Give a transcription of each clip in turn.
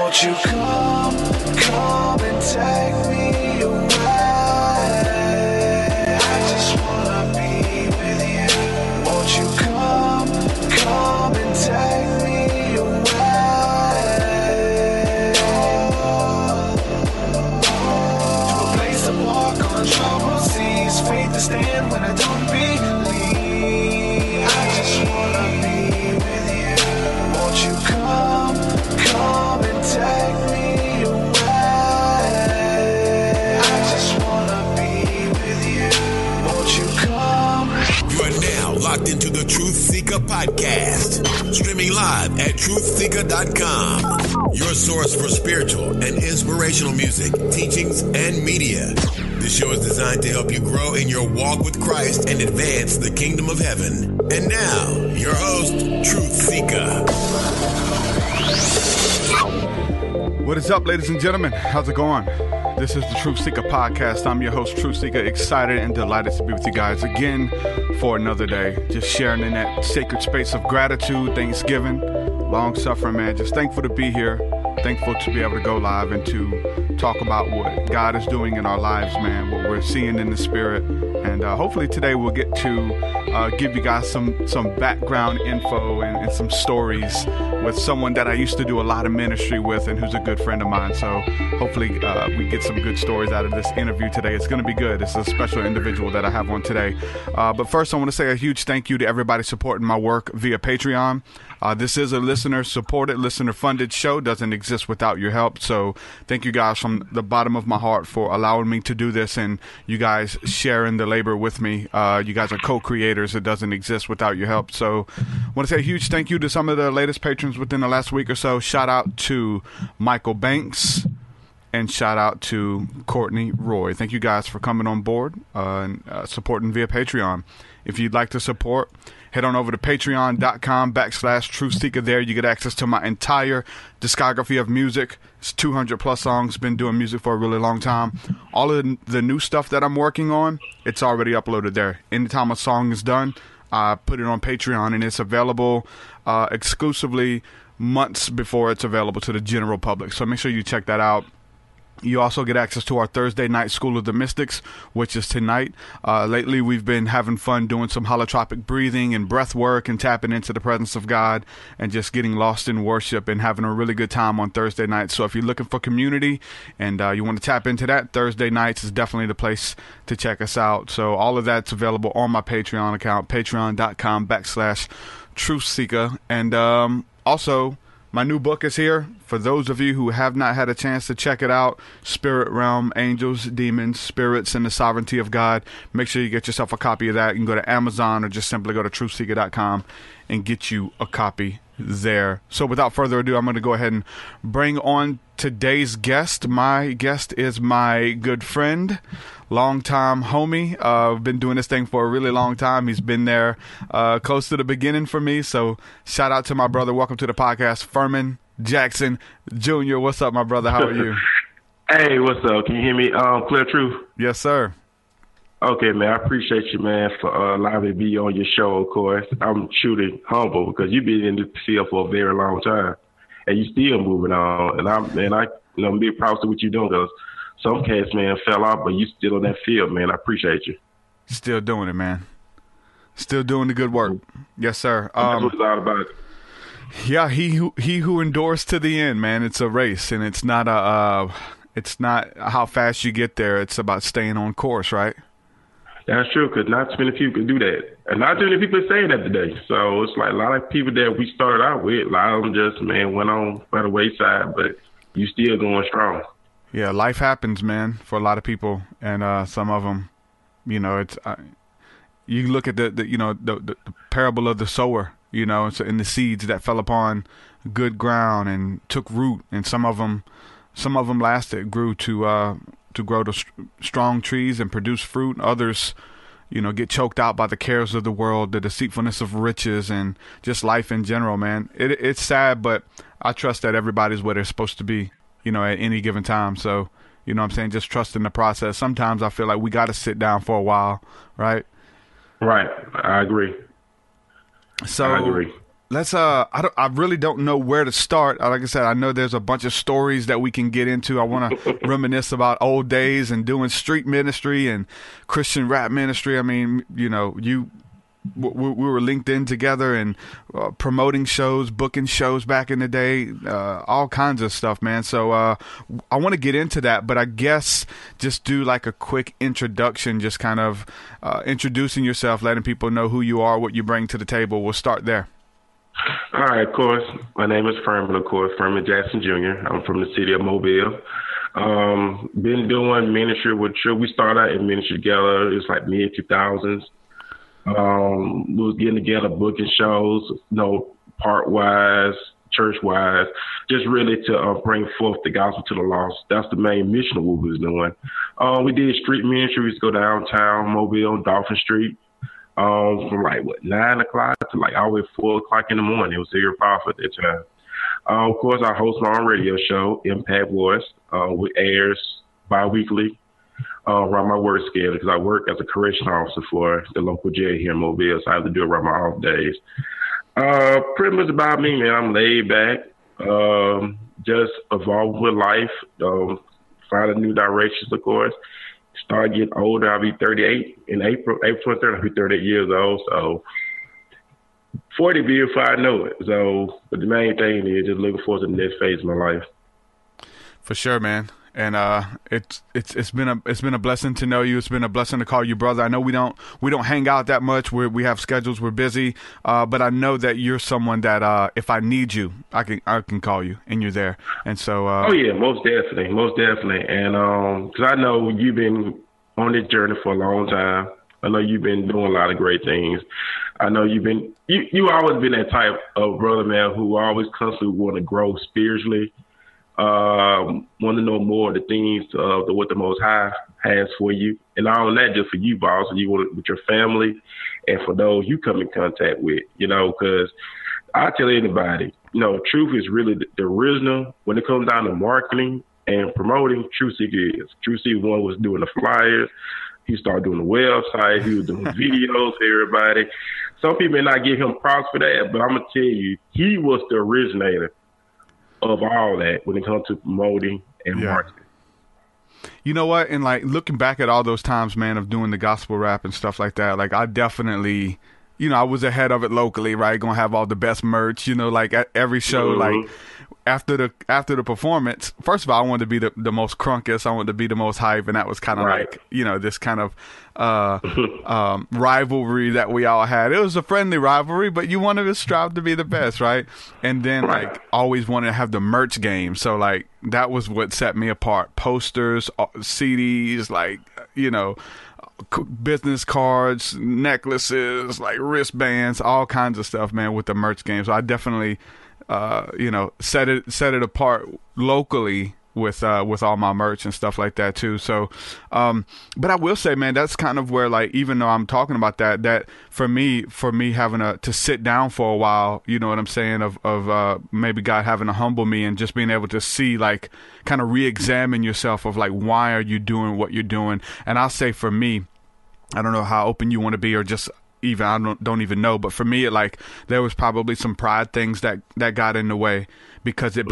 Won't you come and take me away? I just wanna be with you. Won't you come and take me away? To a place of walk on troubled seas, faith to stand when I don't believe. I just wanna be with you. Won't you come and take me away? I just wanna be with you. Won't you come? You are now locked into the TruthSeekah Podcast, streaming live at TruthSeekah.com, your source for spiritual and inspirational music, teachings, and media. This show is designed to help you grow in your walk with Christ and advance the kingdom of heaven. And now, your host, TruthSeekah. What is up, ladies and gentlemen? How's it going? This is the TruthSeekah Podcast. I'm your host, TruthSeekah, excited and delighted to be with you guys again for another day. Just sharing in that sacred space of gratitude, thanksgiving, long-suffering, man. Just thankful to be here. Thankful to be able to go live and to talk about what God is doing in our lives, man, what we're seeing in the spirit. And hopefully today we'll get to give you guys some background info and some stories with someone that I used to do a lot of ministry with and who's a good friend of mine. So hopefully we get some good stories out of this interview today. It's going to be good. It's a special individual that I have on today. But first, I want to say a huge thank you to everybody supporting my work via Patreon. This is a listener-supported, listener-funded show. Doesn't exist without your help. So thank you guys from the bottom of my heart for allowing me to do this and you guys sharing the labor with me. You guys are co-creators. It doesn't exist without your help. So I want to say a huge thank you to some of the latest patrons within the last week or so. Shout out to Michael Banks and shout out to Courtney Roy. Thank you guys for coming on board and supporting via Patreon. If you'd like to support, head on over to patreon.com/TruthSeekah. There you get access to my entire discography of music. It's 200 plus songs. Been doing music for a really long time. All of the new stuff that I'm working on, it's already uploaded there. Anytime a song is done, I put it on Patreon and it's available exclusively months before it's available to the general public. So make sure you check that out. You also get access to our Thursday night School of the Mystics, which is tonight. Lately, we've been having fun doing some holotropic breathing and breath work and tapping into the presence of God and just getting lost in worship and having a really good time on Thursday nights. So if you're looking for community and you want to tap into that, Thursday nights is definitely the place to check us out. So all of that's available on my Patreon account, patreon.com/TruthSeekah. And also, my new book is here. For those of you who have not had a chance to check it out, Spirit Realm, Angels, Demons, Spirits, and the Sovereignty of God, make sure you get yourself a copy of that. You can go to Amazon or just simply go to TruthSeekah.com and get you a copy there. So without further ado, I'm going to go ahead and bring on today's guest. My guest is my good friend, longtime homie. I've been doing this thing for a really long time. He's been there close to the beginning for me. So shout out to my brother. Welcome to the podcast, Ferman Jackson Jr. What's up, my brother? How are you? Hey, what's up? Can you hear me? Clear Truth? Yes, sir. Okay, man. I appreciate you, man, for allowing me to be on your show, of course. I'm truly humble because you've been in the field for a very long time, and you still moving on. And I I'm being proud of what you're doing because some cats, man, fell off, but you still in that field, man. I appreciate you. Still doing it, man. Still doing the good work. Yes, sir. That's what it's all about. Yeah, he who endures to the end, man. It's a race, and it's not how fast you get there. It's about staying on course, right? That's true, because not too many people can do that. And not too many people are saying that today. So it's like a lot of people that we started out with, a lot of them just, man, went on by the wayside, but you still going strong. Yeah, life happens, man, for a lot of people. And some of them, it's you look at the parable of the sower, it's in the seeds that fell upon good ground and took root. And some of them lasted, grew to grow to strong trees and produce fruit. Others, get choked out by the cares of the world, the deceitfulness of riches, and just life in general, man. It's sad, but I trust that everybody's where they're supposed to be, at any given time. So, what I'm saying? Just trust in the process. Sometimes I feel like we got to sit down for a while, right? Right. I agree. So, I agree. let's I really don't know where to start. Like I said, I know there's a bunch of stories that we can get into. I want to reminisce about old days and doing street ministry and Christian rap ministry. I mean, you know, we were linked in together and promoting shows, booking shows back in the day, all kinds of stuff, man. So I want to get into that, but I guess just do like a quick introduction, just kind of introducing yourself, letting people know who you are, what you bring to the table. We'll start there. All right, of course. My name is Ferman, of course, Ferman Jackson Jr. I'm from the city of Mobile. Been doing ministry with Truth. We started out in ministry together. It was like mid-2000s. We was getting together, booking shows, you know, part-wise, church-wise, just really to bring forth the gospel to the lost. That's the main mission of what we was doing. We did street ministry. We used to go downtown, Mobile, Dolphin Street, from like, 9 o'clock to like all the way 4 o'clock in the morning. It was very powerful at that time. Of course, I host my own radio show, Impact Voice, which airs bi-weekly. Around my work schedule, because I work as a correction officer for the local jail here in Mobile, so I have to do it around my off days. Pretty much about me, man. I'm laid back, just evolving with life, finding new directions, of course. Start getting older. I'll be 38 in April 23rd. I'll be 38 years old, so 40 before I know it. So, but the main thing is just looking forward to the next phase of my life. For sure, man. And it's been a blessing to know you. It's been a blessing to call you brother. I know we don't hang out that much. We have schedules. We're busy. But I know that you're someone that if I need you, I can call you and you're there. And so. Oh yeah, most definitely. And because I know you've been on this journey for a long time. I know you've been doing a lot of great things. I know you always been that type of brother, man, who always constantly want to grow spiritually. Want to know more of the things of what the Most High has for you. And not only that, just for you, but also you want it with your family and for those you come in contact with, you know, because I tell anybody, you know, Truth is really the original. When it comes down to marketing and promoting, TruthSeekah is. TruthSeekah one was doing the flyers. He started doing the website. He was doing videos for everybody. Some people may not give him props for that, but I'm going to tell you, he was the originator of all that when it comes to promoting and marketing. You know what? And like looking back at all those times, man, of doing the gospel rap and stuff like that, like I definitely, you know, I was ahead of it locally, right? Gonna have all the best merch, you know, like at every show, like after the performance, first of all, I wanted to be the most crunkest. I wanted to be the most hype. And that was kind of like, you know, this kind of rivalry that we all had. It was a friendly rivalry, but you wanted to strive to be the best, right? And then like always wanted to have the merch game. So like that was what set me apart. Posters, CDs, like, you know, business cards, necklaces, like wristbands, all kinds of stuff, man, with the merch game. So I definitely you know, set it apart locally with all my merch and stuff like that too. So, but I will say, man, that's kind of where, like, even though I'm talking about that for me having to sit down for a while, you know what I'm saying, of maybe God having to humble me and just being able to see, like, kind of re-examine yourself of like, why are you doing what you're doing? And I'll say for me, I don't know how open you want to be or just even I don't even know, but for me, it like there was probably some pride things that got in the way because it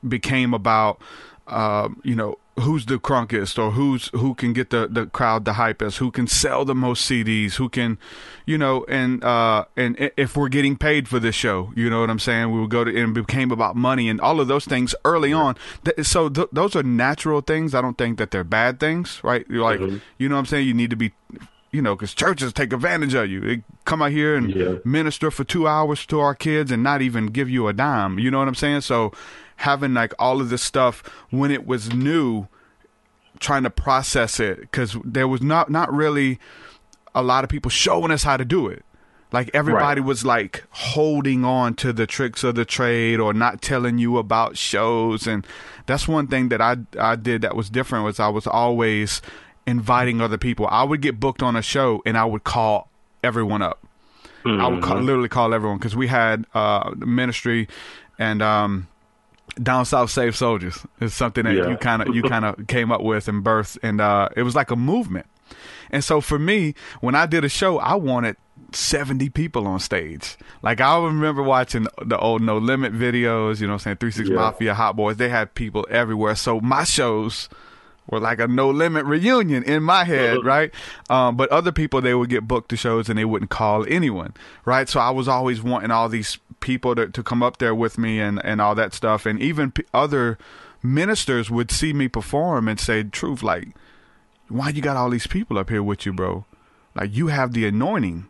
became about you know, who's the crunkest or who can get the crowd the hypest, who can sell the most CDs, who can, you know, and if we're getting paid for this show, you know what I'm saying, we would go to, and it became about money and all of those things early on. So those are natural things. I don't think that they're bad things, right? You're like, you know what I'm saying? You need to be, you know, because churches take advantage of you. They come out here and minister for 2 hours to our kids and not even give you a dime. You know what I'm saying? So having like all of this stuff when it was new, trying to process it, because there was not really a lot of people showing us how to do it. Like everybody was like holding on to the tricks of the trade or not telling you about shows. And that's one thing that I did that was different, was I was always inviting other people. I would get booked on a show and I would call everyone up. I would literally call everyone, because we had ministry and Down South Save Soldiers is something that you kind of came up with and birthed, and it was like a movement. And so for me, when I did a show, I wanted 70 people on stage. Like, I remember watching the old No Limit videos, you know what I'm saying, 3 6 Mafia, Hot Boys. They had people everywhere. So my shows were like a No Limit reunion in my head, right? But other people, they would get booked to shows and they wouldn't call anyone, right? So I was always wanting all these people to come up there with me and all that stuff. And even other ministers would see me perform and say, Truth, like, why you got all these people up here with you, bro? Like, you have the anointing.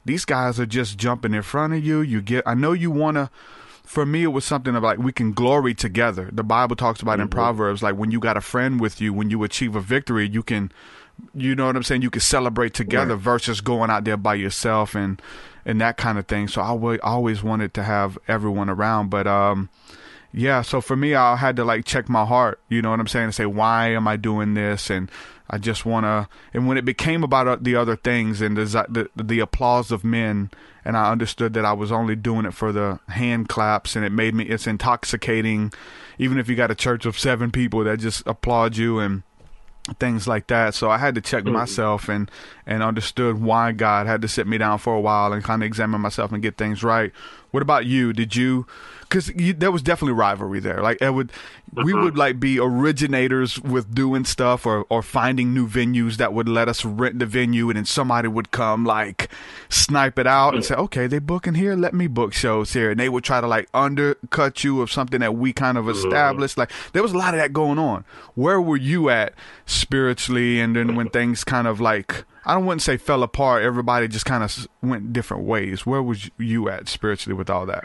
These guys are just jumping in front of you. I know you want to. For me, it was something of like, we can glory together. The Bible talks about in Proverbs, like, when you got a friend with you, when you achieve a victory, you can, you know what I'm saying? You can celebrate together versus going out there by yourself and that kind of thing. So I always wanted to have everyone around. But, yeah, so for me, I had to like check my heart, you know what I'm saying? And say, why am I doing this? And I just want to, and when it became about the other things and the applause of men, and I understood that I was only doing it for the hand claps, and it's intoxicating, even if you got a church of 7 people that just applaud you and things like that. So I had to check myself and understood why God had to sit me down for a while and kind of examine myself and get things right. What about you? Did you, because there was definitely rivalry there. Like we would like be originators with doing stuff or finding new venues that would let us rent the venue, and then somebody would come like snipe it out and say, okay, they booking here, let me book shows here. And they would try to like undercut you of something that we kind of established. Like, there was a lot of that going on. Where were you at spiritually? And then when things kind of like, I wouldn't say fell apart, everybody just kind of went different ways. Where was you at spiritually with all that?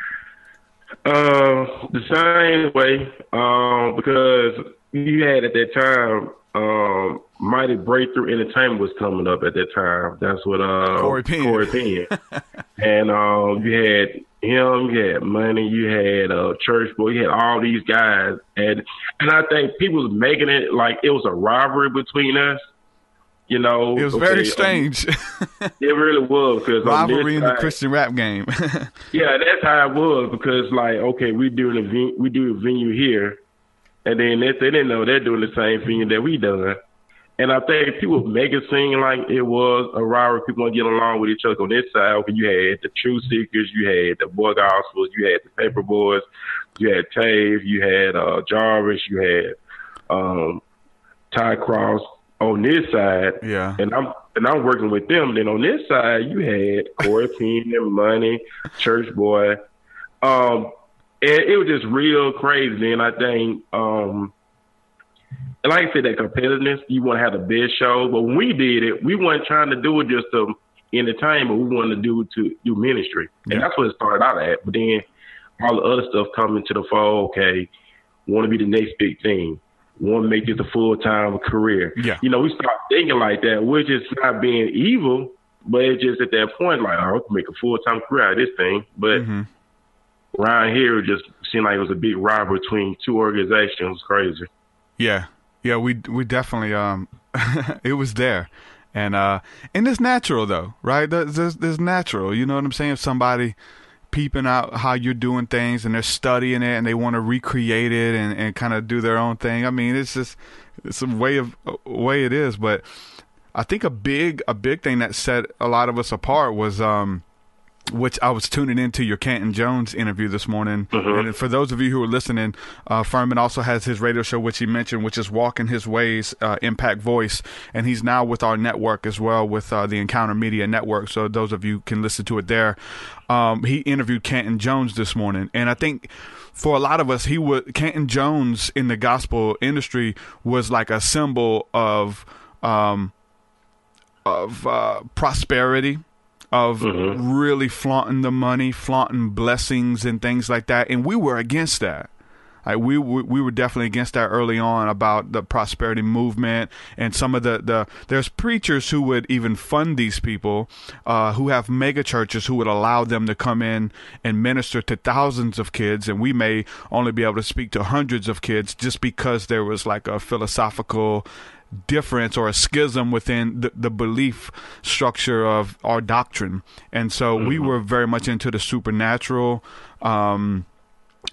The same way, because you had at that time, Mighty Breakthrough Entertainment was coming up at that time. That's what Corey Penn. And you had him, you had Money, you had Church Boy, you had all these guys, and I think people was making it like it was a rivalry between us. You know, it was very strange. It really was, because rivalry in the Christian rap game. Yeah, that's how it was, because like, okay, we do a venue here, and then they didn't know they're doing the same venue that we done. And I think people make it seem like it was a rivalry. People want to get along with each other. On this side, okay, you had the TruthSeekers, you had the Boy Gospels, you had the Paper Boys, you had Tave, you had Jarvis, you had Ty Cross. On this side, and I'm working with them. Then on this side, you had Corey Penn, Money, Church Boy, and it was just real crazy. And I think, and like I said, that competitiveness, you want to have the best show. But when we did it, we weren't trying to do it just to entertain, but we wanted to do it to do ministry, and that's what it started out at. But then all the other stuff come into the fold. Okay, want to be the next big thing. Want to make this a full-time career. Yeah. You know, we start thinking like that, which is not being evil, but it's just at that point, like, I can make a full-time career out of this thing. But around here, it just seemed like it was a big rivalry between 2 organizations. It was crazy. Yeah. Yeah, we definitely, it was there. And it's natural, though, right? There's natural. You know what I'm saying? If somebody peeping out how you're doing things and they're studying it and they want to recreate it and kind of do their own thing. I mean, it's a way it is. But I think a big thing that set a lot of us apart was which I was tuning into your Canton Jones interview this morning. And for those of you who are listening, Ferman also has his radio show, which he mentioned, which is Walking His Ways, Impact Voice. And he's now with our network as well, with the Encounter Media Network. So those of you can listen to it there. He interviewed Canton Jones this morning. And I think for a lot of us, Canton Jones in the gospel industry was like a symbol of prosperity, of really flaunting the money, flaunting blessings and things like that. And we were against that. Like we were definitely against that early on, about the prosperity movement and some of there's preachers who would even fund these people who have mega churches, who would allow them to come in and minister to thousands of kids. And we may only be able to speak to hundreds of kids just because there was like a philosophical difference or a schism within the belief structure of our doctrine. And so we were very much into the supernatural.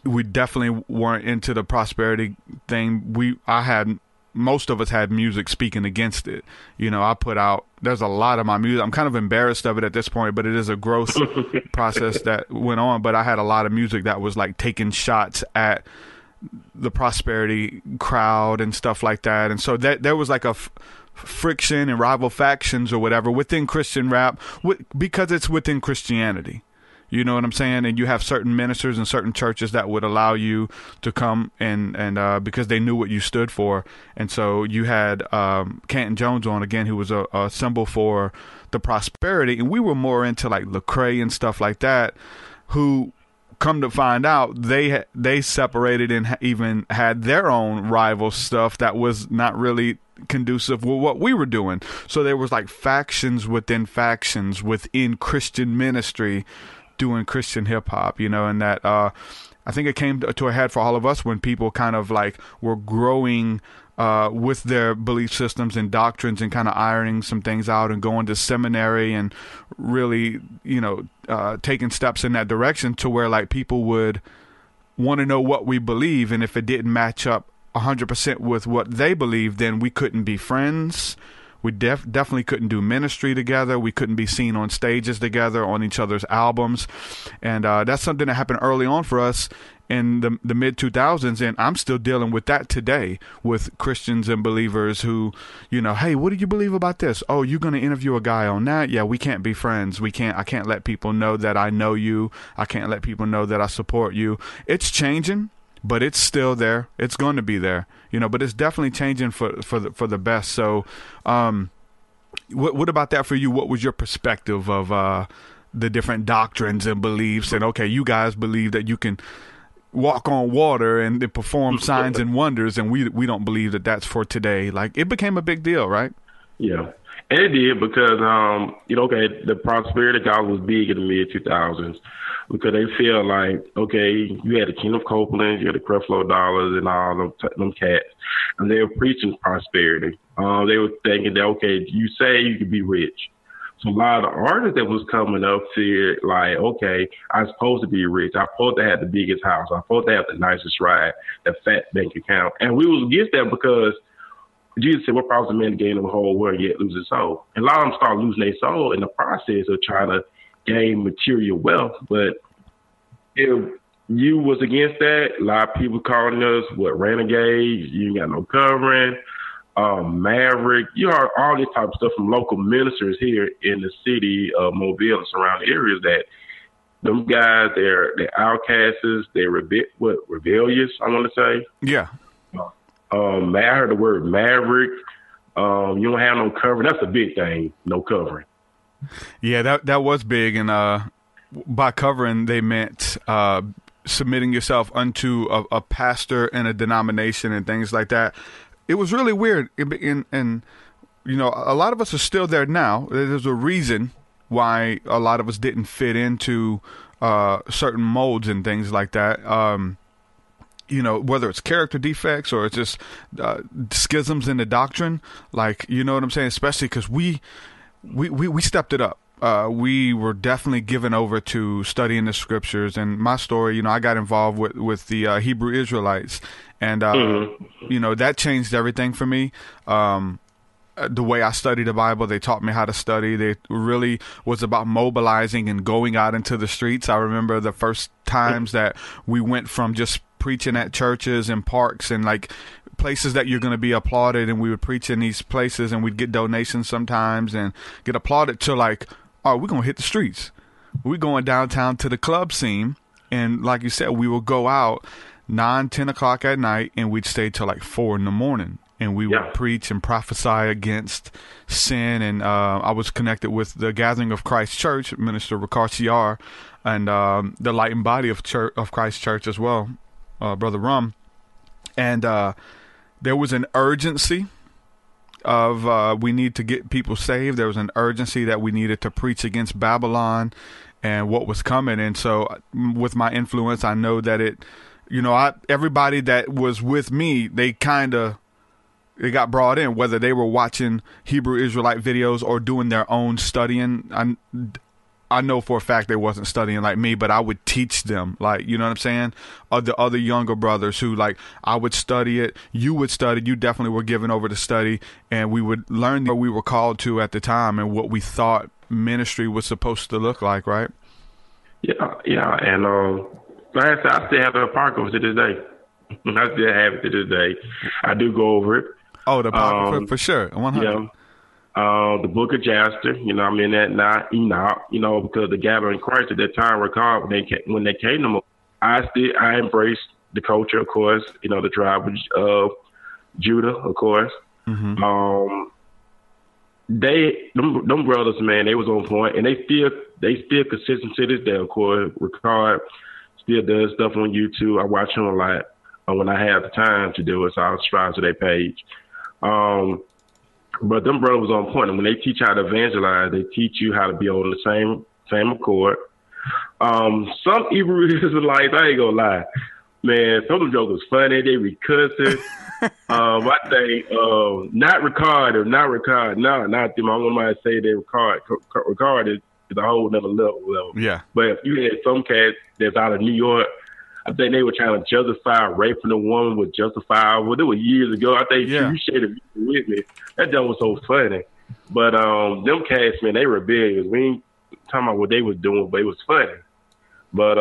We definitely weren't into the prosperity thing. I had most of us had music speaking against it. You know, I put out, there's a lot of my music. I'm kind of embarrassed of it at this point, but it is a growth process that went on. But I had a lot of music that was like taking shots at the prosperity crowd and stuff like that. And so that there was like a friction and rival factions or whatever within Christian rap because it's within Christianity. You know what I'm saying? And you have certain ministers and certain churches that would allow you to come and because they knew what you stood for. And so you had Canton Jones on again, who was a symbol for the prosperity. And we were more into like Lecrae and stuff like that, who come to find out they separated and even had their own rival stuff that was not really conducive with what we were doing. So there was like factions within Christian ministry doing Christian hip hop, you know, and that I think it came to a head for all of us when people kind of like were growing with their belief systems and doctrines and kind of ironing some things out and going to seminary and really, you know, taking steps in that direction to where like people would want to know what we believe. And if it didn't match up 100% with what they believed, then we couldn't be friends. We definitely couldn't do ministry together. We couldn't be seen on stages together on each other's albums. And that's something that happened early on for us in the mid-2000s. And I'm still dealing with that today with Christians and believers who, you know, hey, what do you believe about this? Oh, you're going to interview a guy on that? Yeah, we can't be friends. I can't let people know that I know you. I can't let people know that I support you. It's changing, but it's still there. It's going to be there, you know, but it's definitely changing for the best. So, what about that for you? What was your perspective of the different doctrines and beliefs? And okay, you guys believe that you can walk on water and perform signs and wonders, and we don't believe that that's for today. Like, it became a big deal, right? Yeah, and it did because you know, okay, the prosperity gospel was big in the mid 2000s. Because they feel like, okay, you had the King of Copeland, you had the Creflo Dollars and all them cats, and they were preaching prosperity. They were thinking that, okay, you say you could be rich. So a lot of the artists that was coming up said, like, okay, I'm supposed to be rich. I'm supposed to have the biggest house. I'm supposed to have the nicest ride, the fat bank account. And we was against that because Jesus said, what profits a man to gain the whole world yet lose his soul? And a lot of them start losing their soul in the process of trying to gain material wealth. But if you was against that, a lot of people calling us renegades, you ain't got no covering, maverick, you heard all this type of stuff from local ministers here in the city of Mobile and surrounding areas, that them guys, they're outcasts, they're rebellious, I want to say. Yeah. I heard the word maverick. You don't have no covering. That's a big thing, no covering. Yeah, that was big, and by covering they meant submitting yourself unto a pastor and a denomination and things like that. It was really weird, and you know, a lot of us are still there now. There's a reason why a lot of us didn't fit into certain molds and things like that. You know, whether it's character defects or it's just schisms in the doctrine, like, you know what I'm saying? Especially because we stepped it up. We were definitely given over to studying the scriptures. And my story, you know, I got involved with the Hebrew Israelites, and you know, that changed everything for me. The way I studied the Bible, they taught me how to study. They really was about mobilizing and going out into the streets. I remember the first times that we went from just preaching at churches and parks and like places that you're going to be applauded, and we would preach in these places and we'd get donations sometimes and get applauded, to like, oh, we're going to hit the streets. We're going downtown to the club scene. And like you said, we would go out 9-10 o'clock at night and we'd stay till like 4 a.m. And we would preach and prophesy against sin. And I was connected with the Gathering of Christ Church, Minister Ricard Ciar, and the Light and Body of Christ Church as well, Brother Rum. And there was an urgency of we need to get people saved. There was an urgency that we needed to preach against Babylon and what was coming. And so with my influence, I know that it, you know, everybody that was with me, they got brought in, whether they were watching Hebrew Israelite videos or doing their own studying. I know for a fact they wasn't studying like me, but I would teach them, like, you know what I'm saying? The other younger brothers who, like, I would study it, you would study, you definitely were given over to study, and we would learn what we were called to at the time and what we thought ministry was supposed to look like, right? Yeah, and like I said, I still have the Apocrypha to this day. I still have it to this day. I do go over it. Oh, the Apocrypha, for sure, 100. Yeah. The Book of Jasper, I'm in that now, Enoch, because the gathering Christ at that time recalled when they came to me, I embraced the culture, of course, the tribe of Judah, of course. Mm-hmm. Them brothers, man, they was on point, and they still consistent to this day, of course. Ricard still does stuff on YouTube. I watch him a lot when I have the time to do it, so I'll subscribe to their page. But them brothers was on point. And when they teach how to evangelize, they teach you how to be on the same accord. Some Hebrew Israelites, I ain't gonna lie, man, some of them jokes was funny. They be cussing. I think not Ricard. No, not them. I don't want to say they Ricard is a whole nother level. Yeah. But if you had some cats that's out of New York, I think they were trying to justify raping a woman with justifiable. It was years ago. I think you shared a video with me. That joke was so funny. But them cats, man, they rebellious. We ain't talking about what they was doing, but it was funny. But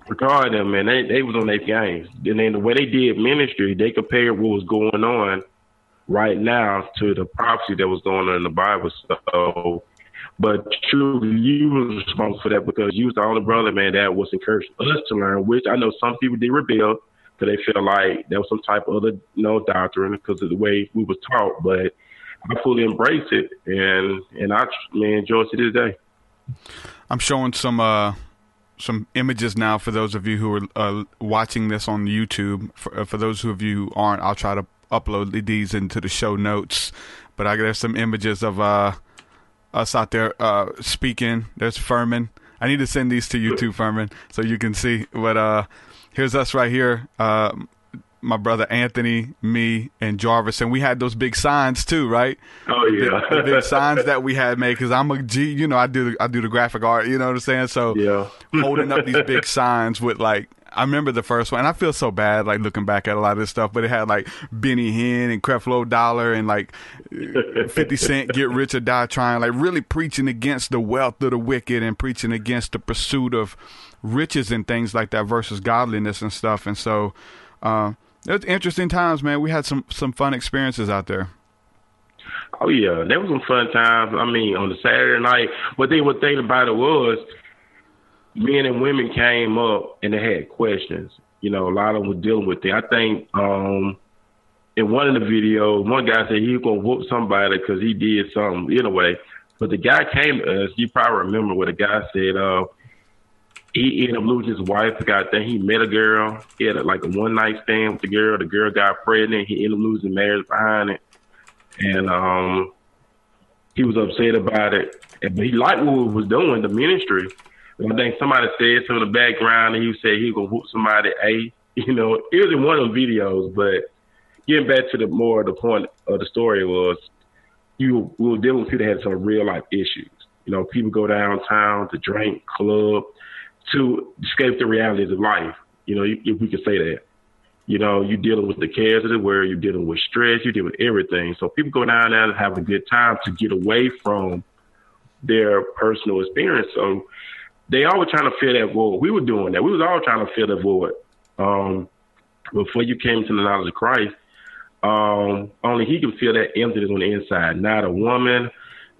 regarding them, man, they was on their games. And then the way they did ministry, they compared what was going on right now to the prophecy that was going on in the Bible. So, but truly, you was responsible for that because you was the only brother, man, that was encouraging us to learn, which I know some people did rebel because they feel like there was some type of other, doctrine because of the way we was taught. But I fully embrace it, and I enjoy it to this day. I'm showing some images now for those of you who are watching this on YouTube. For those of you who aren't, I'll try to upload these into the show notes. But there's some images of us out there speaking. There's Ferman. I need to send these to you too, Ferman, so you can see. But here's us right here. My brother Anthony, me, and Jarvis, and we had those big signs too, right? Oh yeah, the big signs that we had made because I'm a G, I do the graphic art, you know what I'm saying? So holding up these big signs with I remember the first one, and I feel so bad looking back at a lot of this stuff, but it had Benny Hinn and Creflo Dollar and 50 Cent, Get Rich or Die Trying, really preaching against the wealth of the wicked and preaching against the pursuit of riches and things like that versus godliness and stuff. And so it was interesting times, man. We had some fun experiences out there. Oh yeah, there was some fun times. I mean, on the Saturday night, but then what thing about it was, men and women came up and they had questions. A lot of them were dealing with it. I think in one of the videos, one guy said he was going to whoop somebody because he did something anyway. But the guy came to us. You probably remember what the guy said. He ended up losing his wife. He met a girl. He had a one-night stand with the girl. The girl got pregnant. He ended up losing marriage behind it. And he was upset about it. But he liked what we was doing, the ministry. I think somebody said something in the background, and he said he was going to whoop somebody. It was in one of the videos, but getting back to the point of the story was we were dealing with people that had some real-life issues. People go downtown to drink, club, to escape the realities of life, if we could say that. You're dealing with the cares of the world, you're dealing with stress, you're dealing with everything. So people go down there and have a good time to get away from their personal experience. So they always trying to fill that void. We were doing that. We was all trying to fill that void. Before you came to the knowledge of Christ, only he can feel that emptiness on the inside. Not a woman,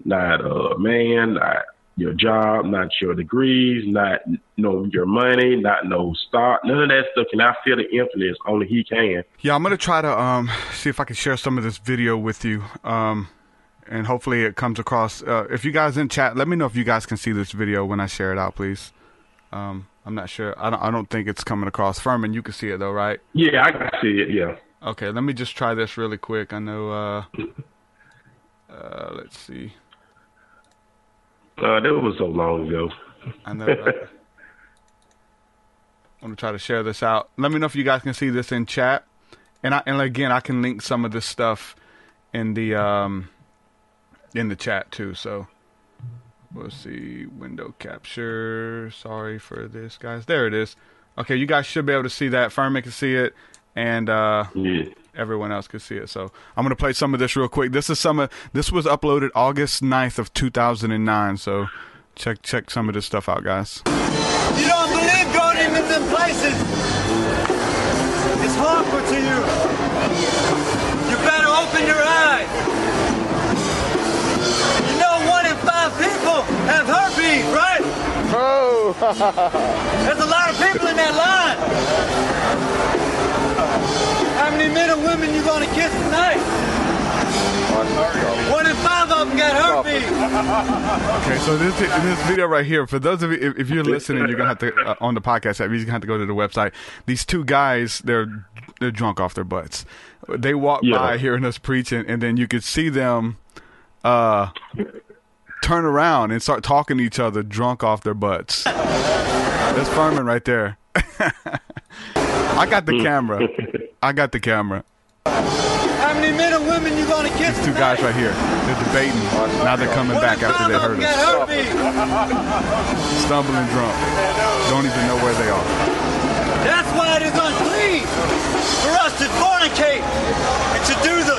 not a man, not your job, not your degrees, not your money, not no stock. None of that stuff can I feel the emptiness. Only he can. Yeah, I'm going to try to see if I can share some of this video with you. And hopefully it comes across. If you guys in chat, let me know if you guys can see this video when I share it out, please. I'm not sure. I don't think it's coming across. Ferman, you can see it though, right? Yeah, I can see it. Yeah. Okay, let me just try this really quick. I know. Let's see. That was so long ago. I know. Right? I'm gonna try to share this out. Let me know if you guys can see this in chat, and again, I can link some of this stuff in the chat too. So We'll see. Window capture. Sorry for this, guys. There it is. Okay, you guys should be able to see that. Ferman can see it, and everyone else can see it. So I'm going to play some of this real quick. This was uploaded August 9th of 2009. So check some of this stuff out, guys. You don't believe going into them places. It's harmful to you. You better open your eyes. You know 1 in 5 people have herpes, right? Oh! There's a lot of people in that line. How many men and women you gonna kiss tonight? 1 in 5 of them got herpes. Okay, so this video right here, for those of you, if you're listening, you're gonna have to on the podcast app, you're gonna have to go to the website. These two guys, they're drunk off their butts. They walk by hearing us preaching, and then you could see them turn around and start talking to each other, drunk off their butts. That's Ferman right there. I got the camera. How many men and women you gonna kiss? These two guys right here, they're debating. Now they're coming back after they heard us. Stumbling drunk. Don't even know where they are. That's why it is unclean for us to fornicate and to do the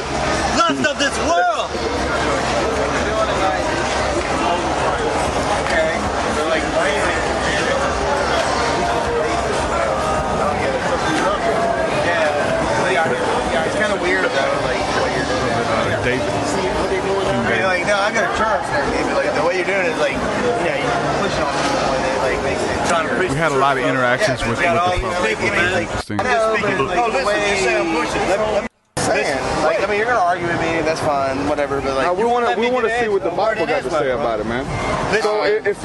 lust of this world. Okay. So like yeah, it's kind of weird though, like what you're doing. David. I mean, like, no, I got a church and everything, but like the way you're doing it is like, yeah, you're pushing on people and it like makes it trying to preach. We had a lot of interactions with the public. Interesting. I'm pushing. Like, I mean, you're gonna argue with me, that's fine, whatever. But like, now, we want to see what the Bible got to say about it, man. So if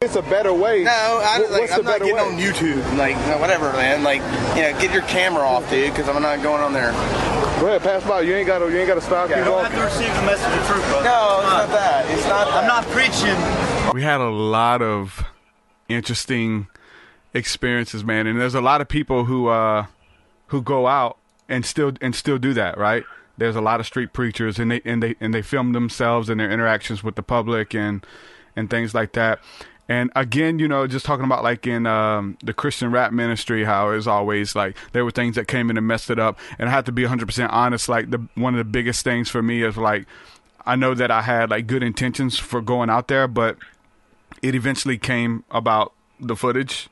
it's a better way, no, what's I'm the not better getting way? on YouTube, like, no, whatever, man. Like, you know, get your camera off, dude, because I'm not going on there. Go ahead, pass by. You ain't got to stop. You Keep don't walking. have to receive the message of truth, brother. No, it's not that. It's not. I'm not preaching. We had a lot of interesting experiences, man, and there's a lot of people who go out and still do that, right? There's a lot of street preachers, and they film themselves and their interactions with the public and things like that. And again, you know, just talking about like in the Christian rap ministry, how it's always like there were things that came in and messed it up. And I have to be 100% honest. Like one of the biggest things for me is like, I know that I had like good intentions for going out there, but it eventually came about the footage.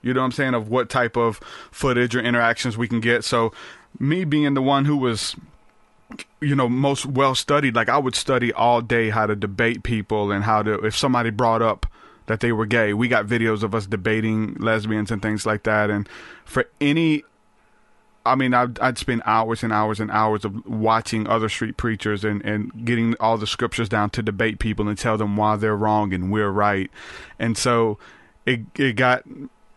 You know what I'm saying? Of what type of footage or interactions we can get. So me being the one who was, you know, most well studied, like I would study all day how to debate people and how to, if somebody brought up that they were gay, we got videos of us debating lesbians and things like that. And for any, I mean, I'd spend hours and hours and hours of watching other street preachers and getting all the scriptures down to debate people and tell them why they're wrong and we're right. And so it got,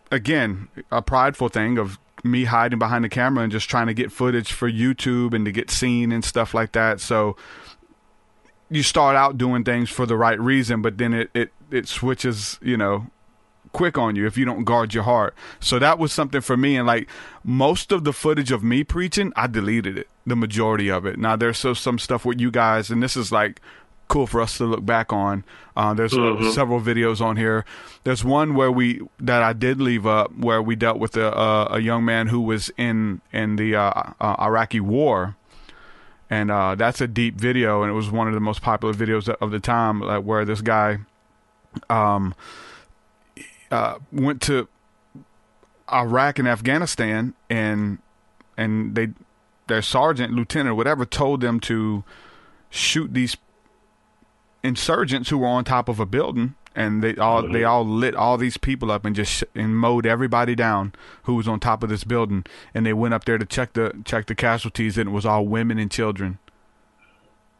again, a prideful thing of me hiding behind the camera and just trying to get footage for YouTube and to get seen and stuff like that. So you start out doing things for the right reason, but then it switches, you know, quick on you if you don't guard your heart. So that was something for me. And like most of the footage of me preaching, I deleted it, the majority of it. Now there's some stuff with you guys, and this is like cool for us to look back on. There's several videos on here. There's one that I did leave up where we dealt with a young man who was in the Iraqi war. And that's a deep video, and it was one of the most popular videos of the time, where this guy went to Iraq and Afghanistan, and their sergeant, lieutenant, whatever, told them to shoot these insurgents who were on top of a building, and they all lit all these people up and just mowed everybody down who was on top of this building. And they went up there to check the casualties, and it was all women and children.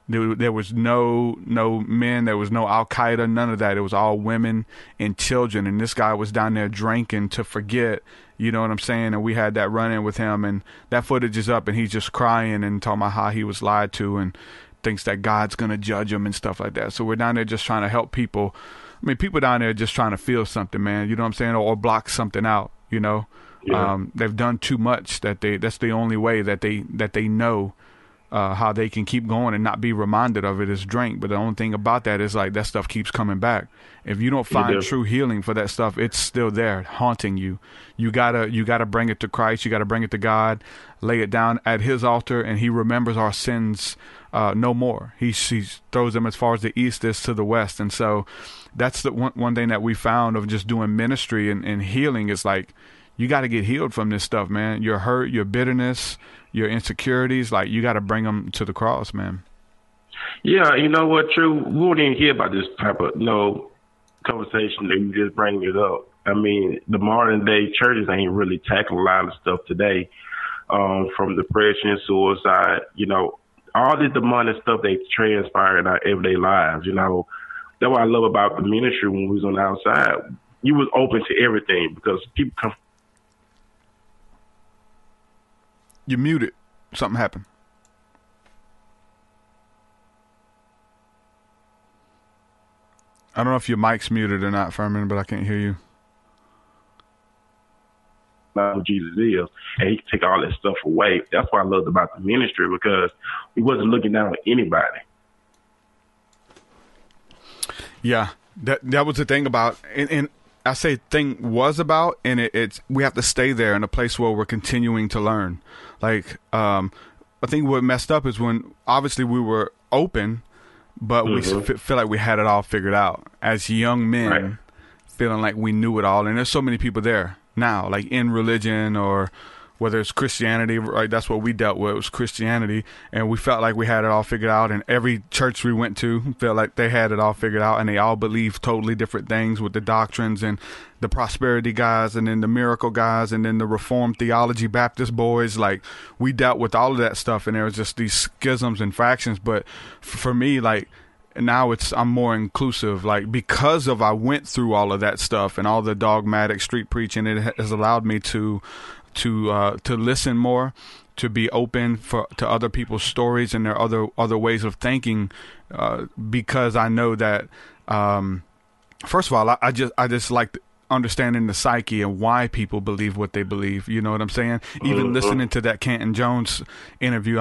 There was no men, there was no Al Qaeda, none of that. It was all women and children. And this guy was down there drinking to forget, you know what I'm saying? And we had that run-in with him, and that footage is up, and he's just crying and talking about how he was lied to and thinks that God's going to judge him and stuff like that. So we're down there just trying to help people. I mean, people down there just trying to feel something, man. You know what I'm saying? Or block something out, you know? Yeah. They've done too much that's the only way that they know how they can keep going and not be reminded of it is drink. But the only thing about that is like that stuff keeps coming back. If you don't find true healing for that stuff, it's still there haunting you. You gotta bring it to Christ. You gotta bring it to God, lay it down at His altar, and He remembers our sins no more. He throws them as far as the east is to the west. And so that's the one thing that we found of just doing ministry and healing is like, you got to get healed from this stuff, man. Your hurt, your bitterness, your insecurities, like you got to bring them to the cross, man. Yeah, you know what, True? We won't even hear about this type of, conversation that you just bring it up. I mean, the modern day churches ain't really tackling a lot of stuff today, from depression, suicide, all this demonic stuff they transpire in our everyday lives, That's what I love about the ministry when we was on the outside. You was open to everything because people come. You muted. Something happened. I don't know if your mic's muted or not, Ferman, but I can't hear you. Who Jesus is, and He can take all that stuff away. That's what I loved about the ministry because He wasn't looking down on anybody. Yeah, that was the thing about, and I say thing was about, and it's we have to stay there in a place where we're continuing to learn. Like, I think what messed up is when obviously we were open, but we feel like we had it all figured out as young men, feeling like we knew it all. And there's so many people there now, like in religion or whether it's Christianity, right? That's what we dealt with, was Christianity. And we felt like we had it all figured out. And every church we went to felt like they had it all figured out. And they all believed totally different things with the doctrines and the prosperity guys and then the miracle guys and then the Reformed theology Baptist boys. Like we dealt with all of that stuff. And there was just these schisms and fractions. But for me, like, now I'm more inclusive, like because of I went through all of that stuff and all the dogmatic street preaching. It has allowed me to listen more, to be open to other people's stories and their other ways of thinking, because I know that first of all, I just like understanding the psyche and why people believe what they believe. You know what I'm saying? Even listening to that Canton Jones interview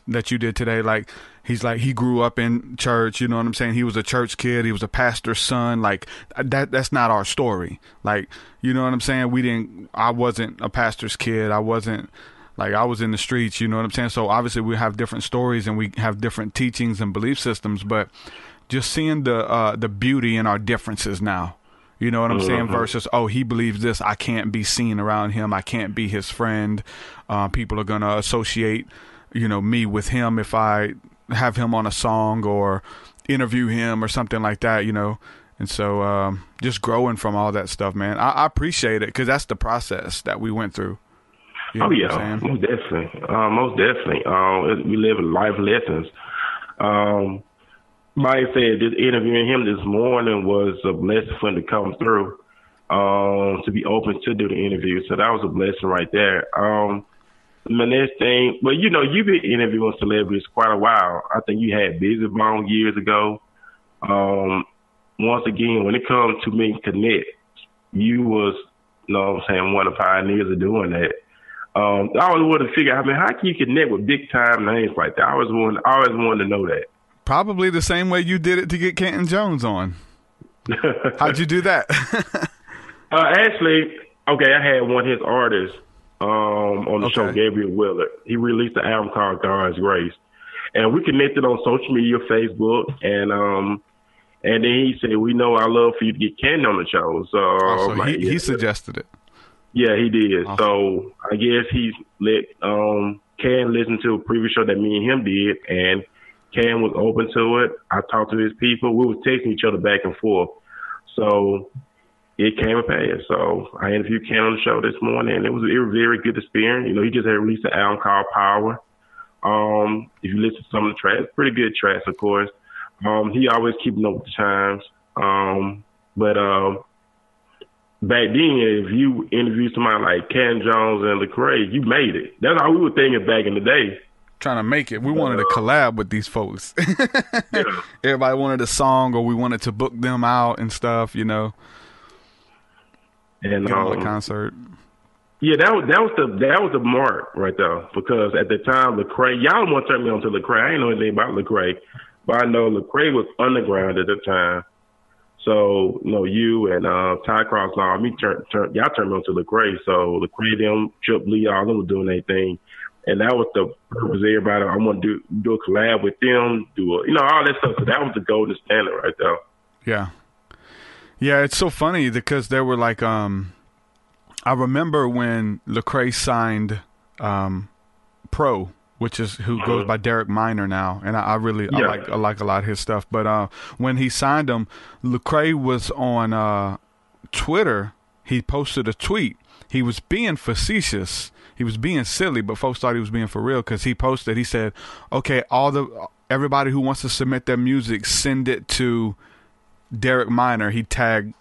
that you did today, like he's like he grew up in church. You know what I'm saying? He was a church kid. He was a pastor's son. Like that's not our story. Like, you know what I'm saying? I wasn't a pastor's kid. I was in the streets. You know what I'm saying? So obviously we have different stories and we have different teachings and belief systems, but just seeing the beauty in our differences now. You know what I'm saying? Versus, he believes this. I can't be seen around him. I can't be his friend. People are going to associate, me with him if I have him on a song or interview him or something like that, And so just growing from all that stuff, man. I appreciate it because that's the process that we went through. You know most definitely. Most definitely. We live life lessons. Mike said just interviewing him this morning was a blessing for him to come through, to be open to do the interview. So that was a blessing right there. The next thing, but you've been interviewing celebrities quite a while. I think you had Busy Bone years ago. Once again, when it comes to me connect, you was, one of the pioneers of doing that. I always wanted to figure out, how can you connect with big time names like that? I always wanted to know that. Probably the same way you did it to get Canton Jones on. How'd you do that? Actually, I had one of his artists on the show, Gabriel Willard. He released an album called God's Grace. And we connected on social media, Facebook, and then he said, we know our love for you to get Canton on the show. So he suggested it. Yeah, he did. Awesome. So I guess he let Can listen to a previous show that me and him did, and Cam was open to it. I talked to his people. We were texting each other back and forth. So it came to pass. So I interviewed Cam on the show this morning, and it was a very good experience. He just had released an album called Power. If you listen to some of the tracks, pretty good tracks, of course. He always keeping up with the times. But back then, if you interview somebody like Canton Jones and Lecrae, you made it. That's how we were thinking back in the day. Trying to make it. We wanted to collab with these folks. Everybody wanted a song, or we wanted to book them out and stuff, And get on the concert. Yeah, that was the mark right there, because at the time Lecrae, y'all want to turn me on to Lecrae. I ain't know anything about Lecrae, but I know Lecrae was underground at the time. So you and Ty Cross Law, y'all turned me on to Lecrae. So Lecrae, them, Chip Lee, all them were doing their thing, and that was the purpose. Everybody, I want to do a collab with them, all that stuff. So that was the golden standard right there. Yeah, it's so funny because there were like I remember when Lecrae signed Pro, which is who goes by Derek Minor now, and I like a lot of his stuff. But when he signed him, Lecrae was on Twitter. He posted a tweet. He was being facetious. He was being silly, but folks thought he was being for real because he posted. He said, "Okay, everybody who wants to submit their music, send it to Derek Minor." He tagged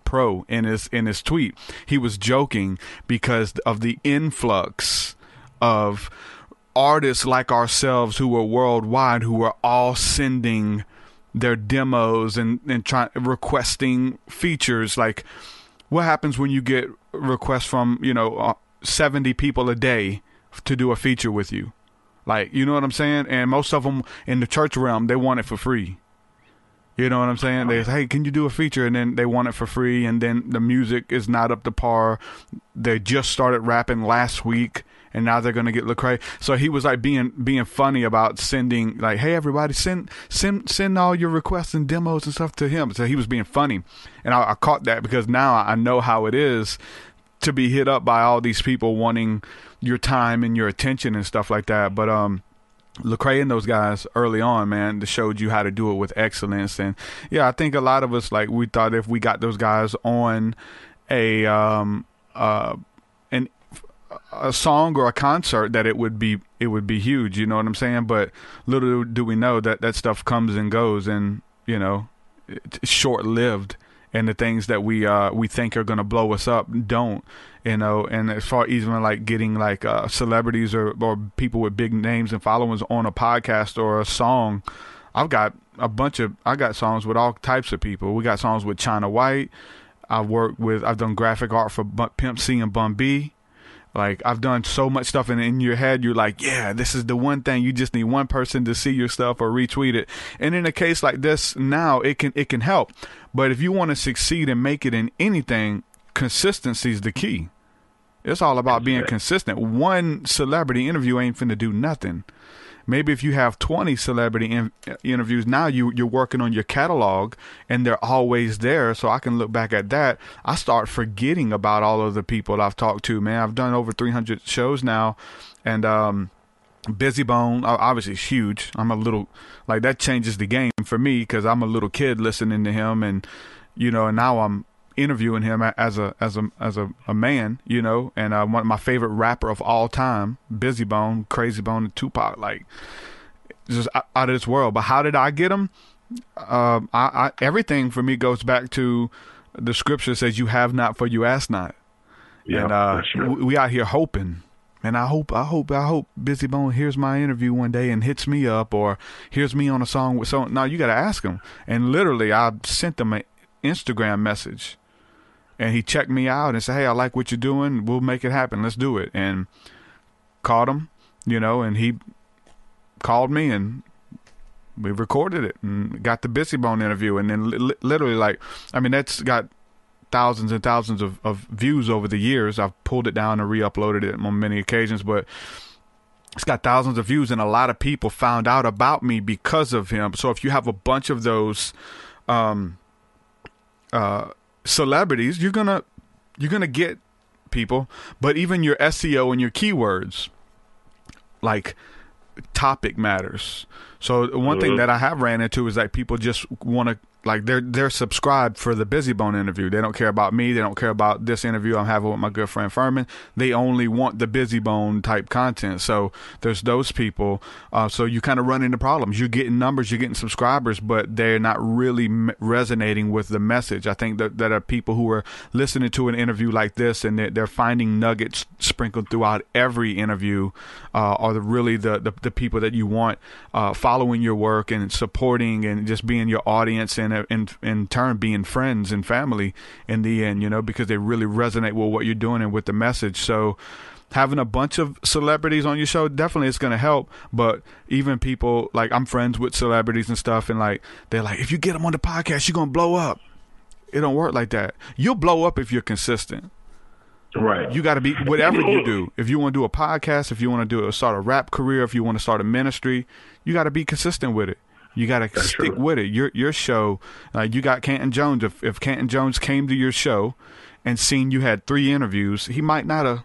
Pro in his tweet. He was joking because of the influx of artists like ourselves who were worldwide, who were all sending their demos and requesting features. Like, what happens when you get requests from 70 people a day to do a feature with you? Like, you know what I'm saying? And most of them in the church realm, they want it for free. You know what I'm saying? They say, hey, can you do a feature? And then they want it for free, and then the music is not up to par. They just started rapping last week, and now they're going to get Lecrae. So he was like being funny about sending, like, hey, everybody, send all your requests and demos and stuff to him. So he was being funny. And I caught that because now I know how it is to be hit up by all these people wanting your time and your attention and stuff like that. But Lecrae and those guys early on, man, they showed you how to do it with excellence. And yeah, I think a lot of us, like, we thought if we got those guys on a song or a concert that it would be huge, you know what I'm saying? But little do we know that stuff comes and goes, and it's short-lived, and the things that we think are going to blow us up don't. And as far even like getting like celebrities or people with big names and followers on a podcast or a song, I got songs with all types of people. We got songs with China White. I've done graphic art for Pimp C and Bun B. Like, I've done so much stuff, and in your head you're like, yeah, this is the one thing. You just need one person to see your stuff or retweet it. And in a case like this, now it can help. But if you want to succeed and make it in anything, consistency is the key. It's all about being consistent. One celebrity interview ain't finna do nothing. Maybe if you have 20 celebrity interviews, now you're working on your catalog, and they're always there. So I can look back at that. I start forgetting about all of the people I've talked to, man. I've done over 300 shows now, and Busy Bone, obviously, is huge. I'm a little, like, that changes the game for me because I'm a little kid listening to him, and and now I'm interviewing him as a man, and one of my favorite rapper of all time, Busy Bone, Crazy Bone, and Tupac, like, just out of this world. But how did I get him? Everything for me goes back to the scripture says, "You have not, for you ask not." Yeah, and we out here hoping. And I hope Busy Bone hears my interview one day and hits me up, or hears me on a song with someone. No, you got to ask him. And literally, I sent him an Instagram message. And he checked me out and said, hey, I like what you're doing. We'll make it happen. Let's do it. And called him, and he called me, and we recorded it and got the Busy Bone interview. And then literally, that's got thousands and thousands of views over the years. I've pulled it down and re-uploaded it on many occasions, but it's got thousands of views, and a lot of people found out about me because of him. So if you have a bunch of those celebrities, you're gonna get people. But even your SEO and your keywords, like, topic matters. So one thing that I have ran into is that people just want to, like, they're subscribed for the Busy Bone interview. They don't care about me. They don't care about this interview I'm having with my good friend Ferman. They only want the Busy Bone type content. So there's those people. So you kind of run into problems. You're getting numbers, you're getting subscribers, but they're not really resonating with the message. I think that are people who are listening to an interview like this, and they're finding nuggets sprinkled throughout every interview, are really the people that you want following your work and supporting and just being your audience. end up in turn being friends and family in the end, you know, because they really resonate with what you're doing and with the message. So having a bunch of celebrities on your show definitely is going to help. But even people, like, I'm friends with celebrities and stuff, and like, they're like, if you get them on the podcast, you're going to blow up. It don't work like that. You'll blow up if you're consistent. Right. You got to be, whatever you do, if you want to do a podcast, if you want to start a rap career, if you want to start a ministry, you got to be consistent with it. You got to stick with it. Your show, you got Canton Jones. If Canton Jones came to your show and seen you had 3 interviews, he might not have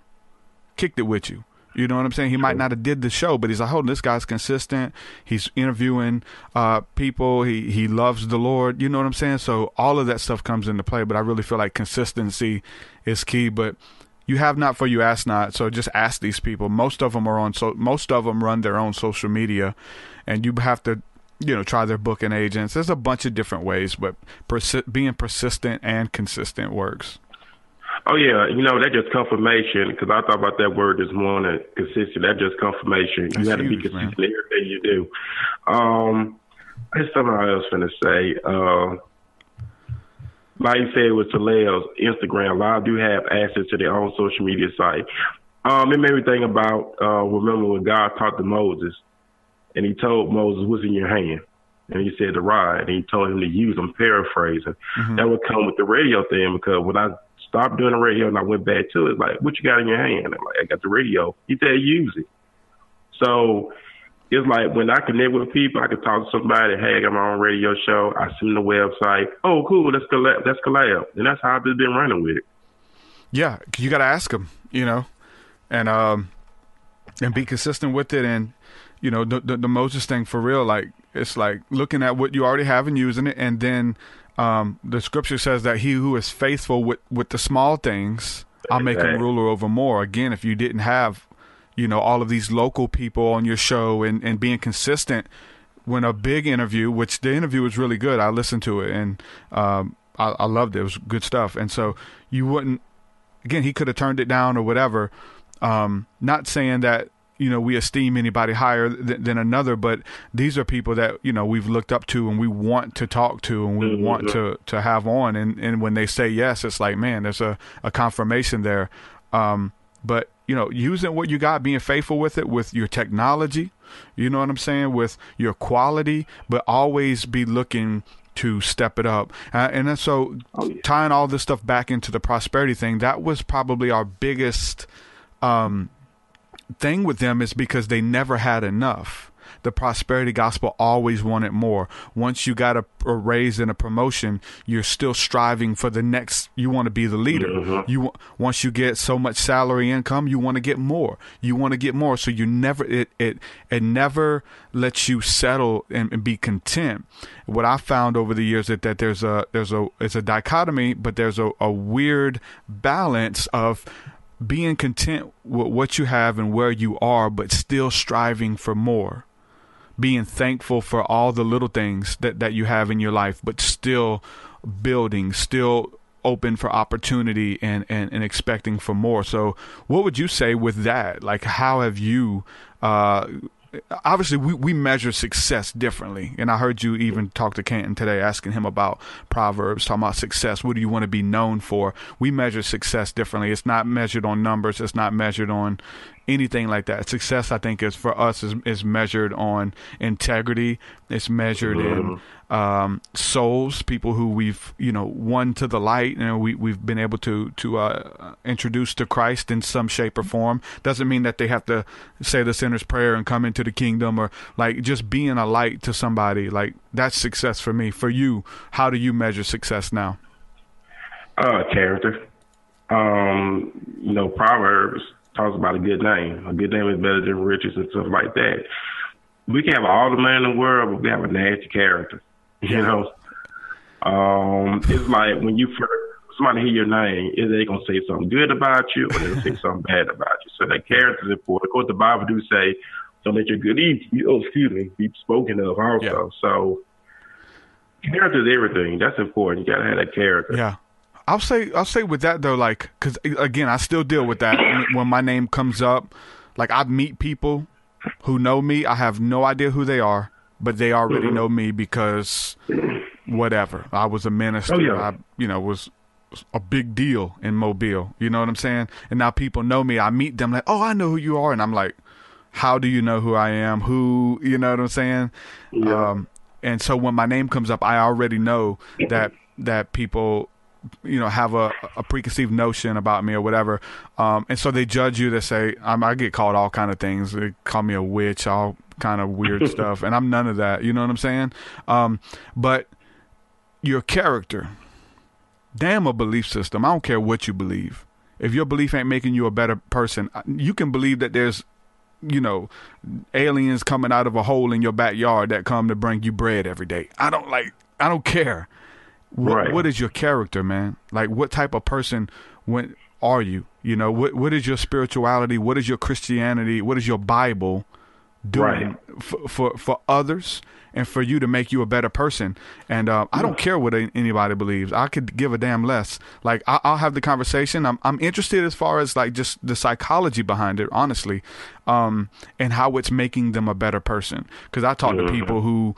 kicked it with you. You know what I'm saying? He might not have did the show, but he's like, oh, this guy's consistent. He's interviewing people. He loves the Lord. You know what I'm saying? So all of that stuff comes into play, but I really feel like consistency is key. But you have not, for you ask not. So just ask these people. Most of them run their own social media, and you have to, you know, try their booking agents. There's a bunch of different ways, but being persistent and consistent works. Oh, yeah. You know, that's just confirmation, because I thought about that word this morning, consistent. That's just confirmation. You got to be consistent in everything you do. There's something I was going to say. Like you said with Talel's Instagram, a lot do have access to their own social media site. It made me think about, remember when God talked to Moses, and he told Moses, what's in your hand? And he said the rod, and he told him to use them, paraphrasing. Mm-hmm. That would come with the radio thing, because when I stopped doing the radio and I went back to it, like, what you got in your hand? I'm like, I got the radio. He said, use it. So it's like when I connect with people, I can talk to somebody, hey, I got my own radio show. I send the website. Oh, cool. Let's collab. And that's how I've just been running with it. Yeah. You got to ask them, you know, and be consistent with it. And, you know, the Moses thing for real, like, it's like looking at what you already have and using it. And then the scripture says that he who is faithful with the small things, I'll make him ruler over more. Again, if you didn't have, you know, all of these local people on your show and being consistent, when a big interview, which the interview was really good, I listened to it and I loved it. It was good stuff. And so you wouldn't, again, he could have turned it down or whatever. Not saying that, you know, we esteem anybody higher than another, but these are people that, you know, we've looked up to and we want to talk to and we want to have on. And when they say yes, it's like, man, there's a confirmation there. But, you know, using what you got, being faithful with it, with your technology, you know what I'm saying, with your quality, but always be looking to step it up. And then so tying all this stuff back into the prosperity thing, that was probably our biggest thing with them, is because they never had enough. The prosperity gospel always wanted more. Once you got a raise and a promotion, you're still striving for the next. You want to be the leader. Mm-hmm. Once you get so much salary income, you want to get more. You want to get more. So you never it never lets you settle and be content. What I found over the years is that it's a dichotomy, but there's a weird balance of being content with what you have and where you are, but still striving for more. Being thankful for all the little things that you have in your life, but still building, still open for opportunity and expecting for more. So what would you say with that? Like, how have you, obviously we measure success differently. And I heard you even talk to Canton today, asking him about Proverbs, talking about success. What do you want to be known for? We measure success differently. It's not measured on numbers. It's not measured on anything like that. Success, I think, is for us is measured on integrity. It's measured in souls, people who we've, you know, won to the light, and we've been able to introduce to Christ in some shape or form. Doesn't mean that they have to say the sinner's prayer and come into the kingdom, or like just being a light to somebody. Like, that's success for me. For you, how do you measure success now? Character. You know, Proverbs talks about a good name. A good name is better than riches and stuff like that. We can have all the money in the world, but we have a nasty character. You know, it's like when you first somebody hear your name, is they gonna say something good about you, or they gonna say something bad about you? So that character is important. Of course, the Bible do say, "Don't let your good be spoken of." Also, yeah. So character is everything. That's important. You gotta have that character. Yeah. I'll say with that though, like, because again, I still deal with that when my name comes up. Like, I meet people who know me. I have no idea who they are, but they already know me because whatever. I was a minister. Oh, yeah. I, was a big deal in Mobile. You know what I'm saying? And now people know me. I meet them like, oh, I know who you are. And I'm like, how do you know who I am? Who, you know what I'm saying? Yeah. And so when my name comes up, I already know that people, have a preconceived notion about me or whatever. And so they judge you. They say, I get called all kind of things. They call me a witch, all kind of weird stuff. And I'm none of that. You know what I'm saying? But your character, damn a belief system. I don't care what you believe. If your belief ain't making you a better person, you can believe that there's, aliens coming out of a hole in your backyard that come to bring you bread every day. I don't care. What is your character, man? Like, what type of person are you? What is your spirituality? What is your Christianity? What is your Bible doing for others and for you to make you a better person? And I don't care what anybody believes. I could give a damn less. Like, I'll have the conversation. I'm interested as far as like just the psychology behind it, honestly, and how it's making them a better person. Because I talk to people who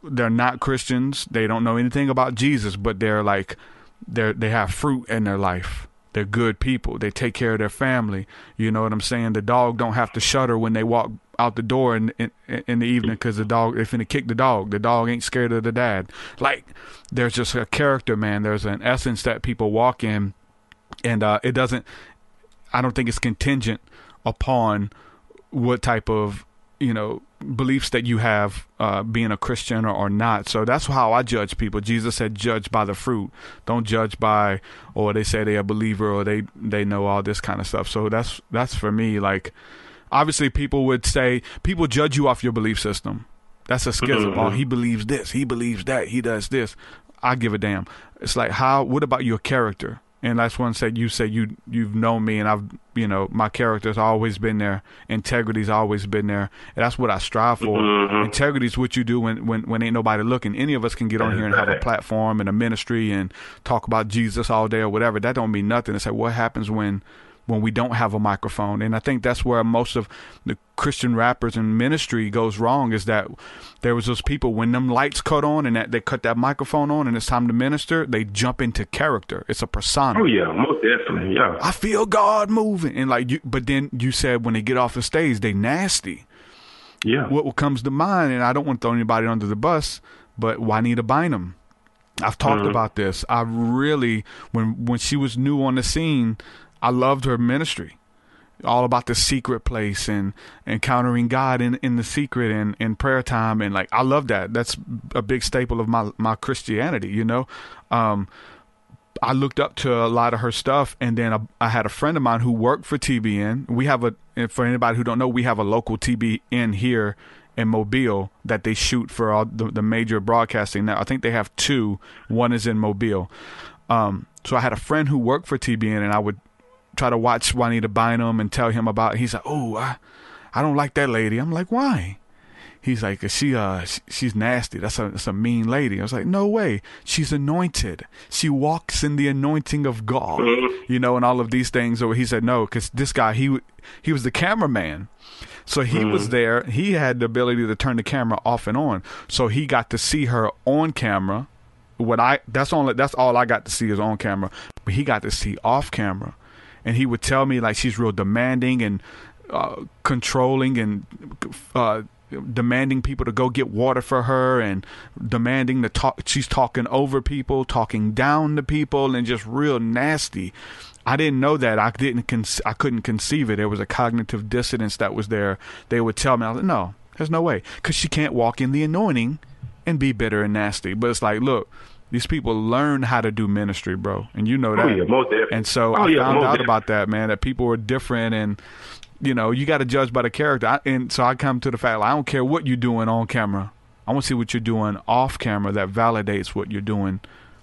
they're not Christians. They don't know anything about Jesus, but they're like they have fruit in their life. They're good people. They take care of their family. You know what I'm saying? The dog don't have to shudder when they walk out the door in the evening because the dog, they're finna kick the dog. The dog ain't scared of the dad. Like, there's just a character, man. There's an essence that people walk in, and I don't think it's contingent upon what type of, beliefs that you have, being a Christian or not. So that's how I judge people. Jesus said, judge by the fruit. Don't judge by, or they say they're a believer or they know all this kind of stuff. So that's for me. Like, obviously people would say, people judge you off your belief system. That's a schism. Oh, he believes this. He believes that. He does this. I give a damn. It's like, what about your character? And that's one said, you've known me, and I've, my character's always been there. Integrity's always been there. And that's what I strive for. Integrity's what you do when ain't nobody looking. Any of us can get on here and have a platform and a ministry and talk about Jesus all day or whatever. That don't mean nothing. It's like, what happens when we don't have a microphone? And I think that's where most of the Christian rappers and ministry goes wrong, is that there was those people, when them lights cut on and that they cut that microphone on and it's time to minister, they jump into character. It's a persona. Oh yeah, most definitely. Yeah, I feel God moving, and like but then you said when they get off the stage, they nasty. Yeah. What comes to mind, and I don't want to throw anybody under the bus, but Juanita Bynum. I've talked about this. I really, when she was new on the scene, I loved her ministry, all about the secret place and encountering God in the secret and in prayer time. And like, I love that. That's a big staple of my Christianity, I looked up to a lot of her stuff. And then I had a friend of mine who worked for TBN. We have for anybody who don't know, we have a local TBN here in Mobile that they shoot for all the major broadcasting. Now, I think they have 2. One is in Mobile. So I had a friend who worked for TBN, and I would try to watch Juanita Bynum and tell him about it. He's like, oh, I don't like that lady. I'm like, why? He's like, she's nasty. That's a mean lady. I was like, no way. She's anointed. She walks in the anointing of God, and all of these things. Or he said, no, because this guy, he was the cameraman. So he was there. He had the ability to turn the camera off and on. So he got to see her on camera. That's all I got to see is on camera. But he got to see off camera. And he would tell me, like, she's real demanding and controlling and demanding people to go get water for her and demanding to talk. She's talking over people, talking down to people, and just real nasty. I didn't know that. I couldn't conceive it. There was a cognitive dissonance that was there. They would tell me, I was like, no, there's no way. Because she can't walk in the anointing and be bitter and nasty. But it's like, look, these people learn how to do ministry, bro. And you know that. Oh, yeah, most definitely. And so I found out about that, man, that people are different, and, you got to judge by the character. And so I come to the fact, like, I don't care what you're doing on camera. I want to see what you're doing off camera that validates what you're doing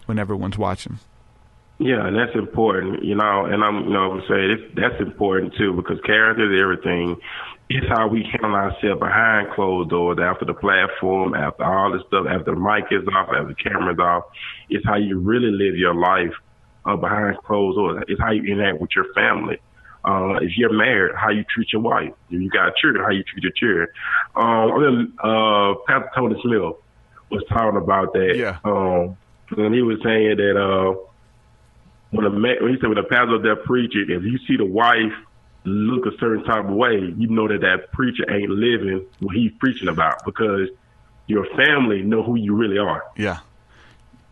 when everyone's watching. Yeah, and that's important, and I'm saying that's important too, because character is everything. It's how we handle ourselves behind closed doors, after the platform, after all this stuff, after the mic is off, after the camera's off. It's how you really live your life behind closed doors. It's how you interact with your family. If you're married, how you treat your wife. If you got children, how you treat your children. Pastor Tony Smith, was talking about that. Yeah. And he was saying that when a pastor up there preaching, if you see the wife look a certain type of way, you know that preacher ain't living what he's preaching about, because your family know who you really are. Yeah.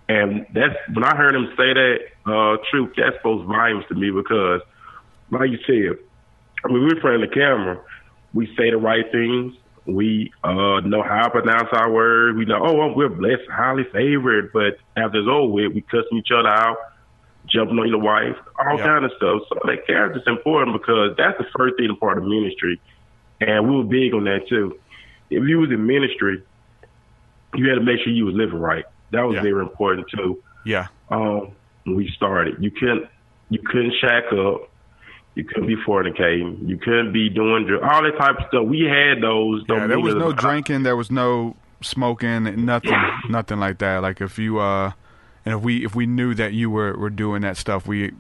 And that's when I heard him say that, truth, that spoke volumes to me, because like you said, when we're in front of the camera, we say the right things. We know how to pronounce our words. We know, we're blessed, highly favored. But after it's over with, we cussing each other out, jumping on your wife, all kind of stuff. So that character's important, because that's the first thing part of ministry. And we were big on that too. If you was in ministry, you had to make sure you was living right. That was very important too. Yeah. When we started, you couldn't shack up. You couldn't be fornicating. You couldn't be doing all that type of stuff. We had those. Yeah, there was no drinking. There was no smoking. Nothing like that. Like if you and if we knew that you were doing that stuff, we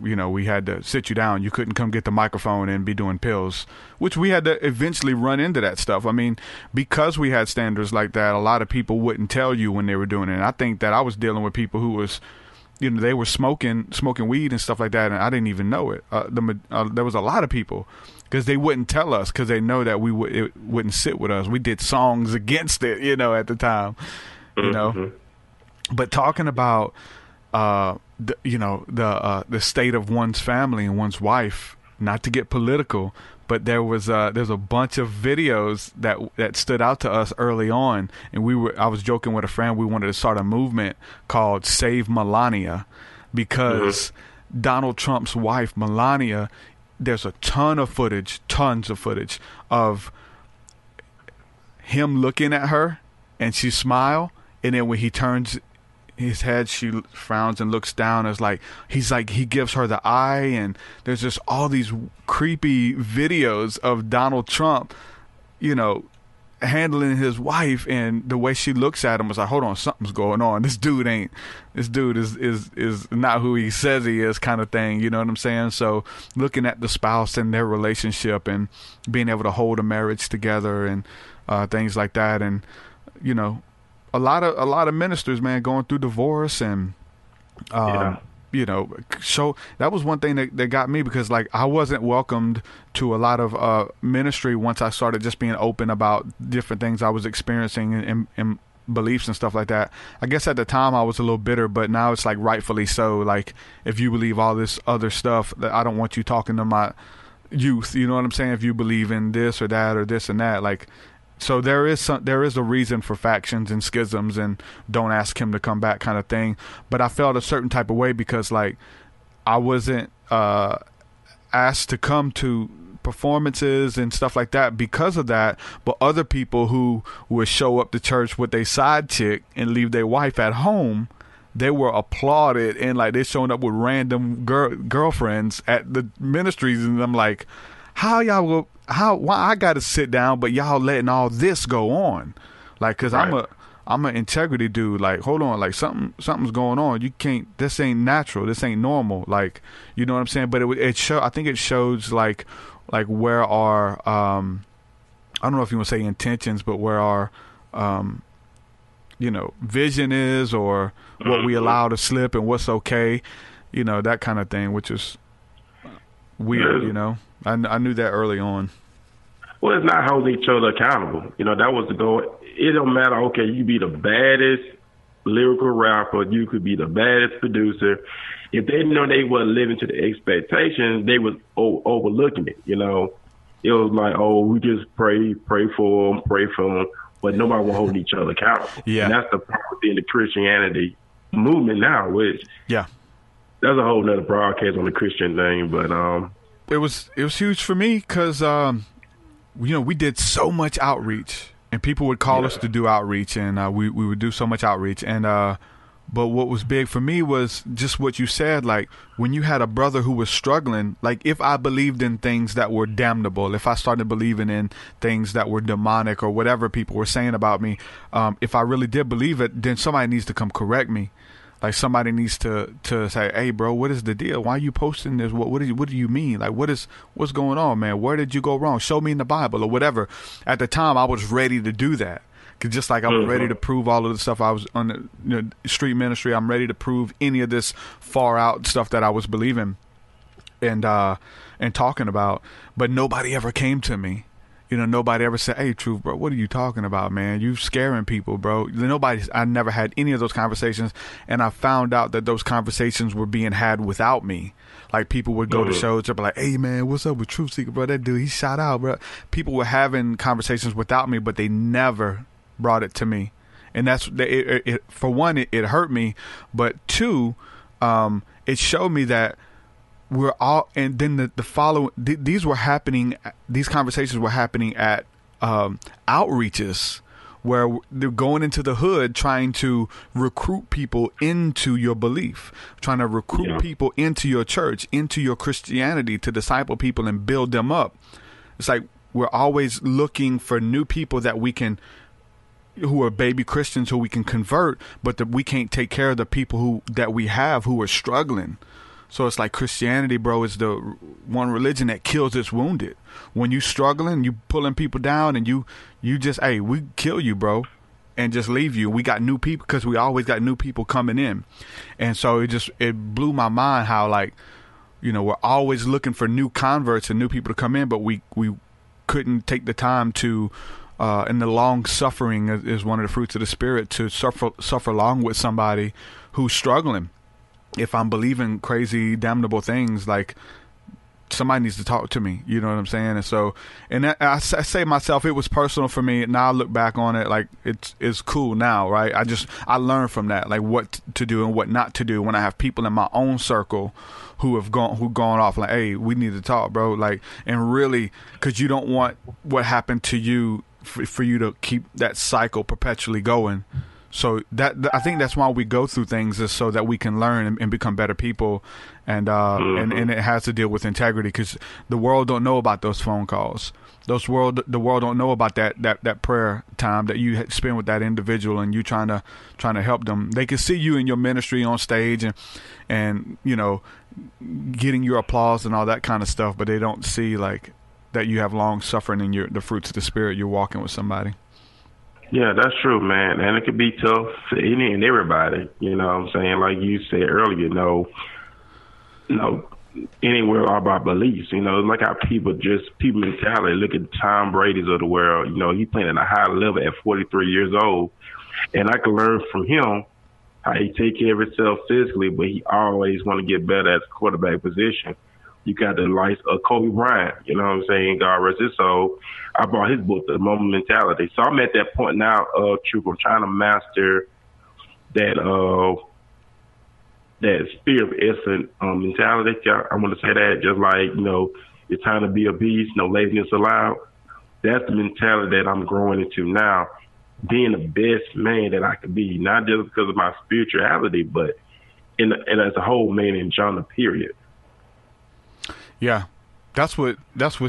had to sit you down. You couldn't come get the microphone and be doing pills, which we had to eventually run into that stuff. I mean, because we had standards like that, a lot of people wouldn't tell you when they were doing it. And I think that I was dealing with people who was, they were smoking weed and stuff like that, and I didn't even know it. There was a lot of people, because they wouldn't tell us, because they know that it wouldn't sit with us. We did songs against it, at the time, But talking about the state of one's family and one's wife, not to get political, but there's a bunch of videos that stood out to us early on, and I was joking with a friend, we wanted to start a movement called Save Melania, because Donald Trump's wife, Melania, there's tons of footage of him looking at her, and she smile, and then when he turns his head, she frowns and looks down. It's like he gives her the eye, and there's just all these creepy videos of Donald Trump, handling his wife, and the way she looks at him was like, hold on, something's going on. This dude is not who he says he is, kind of thing. You know what I'm saying? So looking at the spouse and their relationship, and being able to hold a marriage together, and things like that, and a lot of ministers, man, going through divorce, and so that was one thing that got me, because like I wasn't welcomed to a lot of ministry once I started just being open about different things I was experiencing and beliefs and stuff like that. I guess at the time I was a little bitter, but now it's like rightfully so. Like, if you believe all this other stuff, that I don't want you talking to my youth. You know what I'm saying? If you believe in this or that or this and that, like. So there is a reason for factions and schisms and don't ask him to come back kind of thing. But I felt a certain type of way, because like I wasn't asked to come to performances and stuff like that because of that. But other people who would show up to church with their side chick and leave their wife at home, they were applauded, and like they're showing up with random girlfriends at the ministries, and I'm like, why I got to sit down, but y'all letting all this go on? Like, cause right. I'm an integrity dude. Like, hold on, like something's going on. You can't, this ain't natural. This ain't normal. Like, you know what I'm saying? But I think it shows like where our, I don't know if you want to say intentions, but where our, vision is, or what we allow to slip and what's okay, that kind of thing, which is weird, I knew that early on. Well, it's not holding each other accountable. That was the goal. It don't matter, okay, you be the baddest lyrical rapper, you could be the baddest producer. If they know they weren't living to the expectations, they was overlooking it, It was like, we just pray for them, but nobody will hold each other accountable. Yeah. And that's the problem in the Christianity movement now, which that's a whole nother broadcast on the Christian thing, but it was huge for me, because we did so much outreach, and people would call us to do outreach, and we would do so much outreach, and but what was big for me was just what you said, like when you had a brother who was struggling, like if I believed in things that were damnable, if I started believing in things that were demonic or whatever people were saying about me, if I really did believe it, then somebody needs to come correct me. Like somebody needs to say, hey, bro, what is the deal? Why are you posting this? What do you mean? Like, what's going on, man? Where did you go wrong? Show me in the Bible or whatever. At the time, I was ready to do that, 'Cause just like I was ready to prove all of the stuff I was on the street ministry, I'm ready to prove any of this far out stuff that I was believing and talking about. But nobody ever came to me. Nobody ever said, "Hey, Truth, bro, what are you talking about, man? You scaring people, bro." I never had any of those conversations, and I found out that those conversations were being had without me. Like, people would go to shows and be like, "Hey, man, what's up with TruthSeekah, bro? That dude, he shot out, bro." People were having conversations without me, but they never brought it to me. And that's, for one, it hurt me, but two, it showed me that we're all, and then the following, these conversations were happening at outreaches where they're going into the hood trying to recruit people into your belief, trying to recruit people into your church, into your Christianity, to disciple people and build them up. It's like we're always looking for new people that we can, who are baby Christians, who we can convert, but that we can't take care of the people that we have who are struggling. So it's like Christianity, bro, is the one religion that kills its wounded. When you struggling, you pulling people down, and you just, hey, we kill you, bro, and just leave you. We got new people, because we always got new people coming in. And so it blew my mind how, like, we're always looking for new converts and new people to come in, but we couldn't take the time to, and the long suffering is one of the fruits of the Spirit, to suffer along with somebody who's struggling. If I'm believing crazy, damnable things, like, somebody needs to talk to me. You know what I'm saying? And so, I say myself, it was personal for me. Now I look back on it, like, it's cool now, right? I learned from that, like, what to do and what not to do when I have people in my own circle who gone off, like, hey, we need to talk, bro. Like, and really, because you don't want what happened to you for you to keep that cycle perpetually going. So that, I think that's why we go through things, is so that we can learn and become better people, and it has to deal with integrity, because the world don't know about those phone calls. The world don't know about that prayer time that you spend with that individual, and you trying to help them. They can see you in your ministry on stage and getting your applause and all that kind of stuff, but they don't see, like, that you have long suffering in the fruits of the Spirit. You're walking with somebody. Yeah, that's true, man. And it could be tough for any and everybody. You know what I'm saying? Like you said earlier, anywhere about beliefs. Like how people mentality. Look at Tom Brady's of the world. He's playing at a high level at 43 years old. And I can learn from him how he take care of himself physically, but he always want to get better at the quarterback position. You got the likes of Kobe Bryant, you know what I'm saying? God rest his soul. I bought his book, The Moment Mentality. So I'm at that point now, Truth. I'm trying to master that spirit of essence mentality. I want to say that, just like, it's time to be a beast, no laziness allowed. That's the mentality that I'm growing into now, being the best man that I could be, not just because of my spirituality, but and as a whole man in genre, period. Yeah, that's what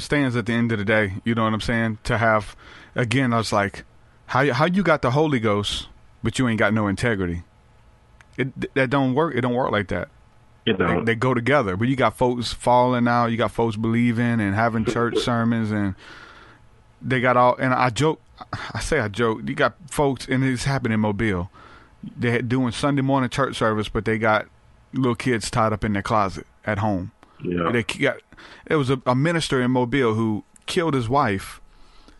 stands at the end of the day. You know what I'm saying? To have, again, I was like, how you got the Holy Ghost, but you ain't got no integrity. That don't work. It don't work like that. They go together. But you got folks falling out. You got folks believing and having church sermons, and they got all. And I joke. You got folks, and it's happened in Mobile. They're doing Sunday morning church service, but they got little kids tied up in their closet at home. Yeah. There was a minister in Mobile who killed his wife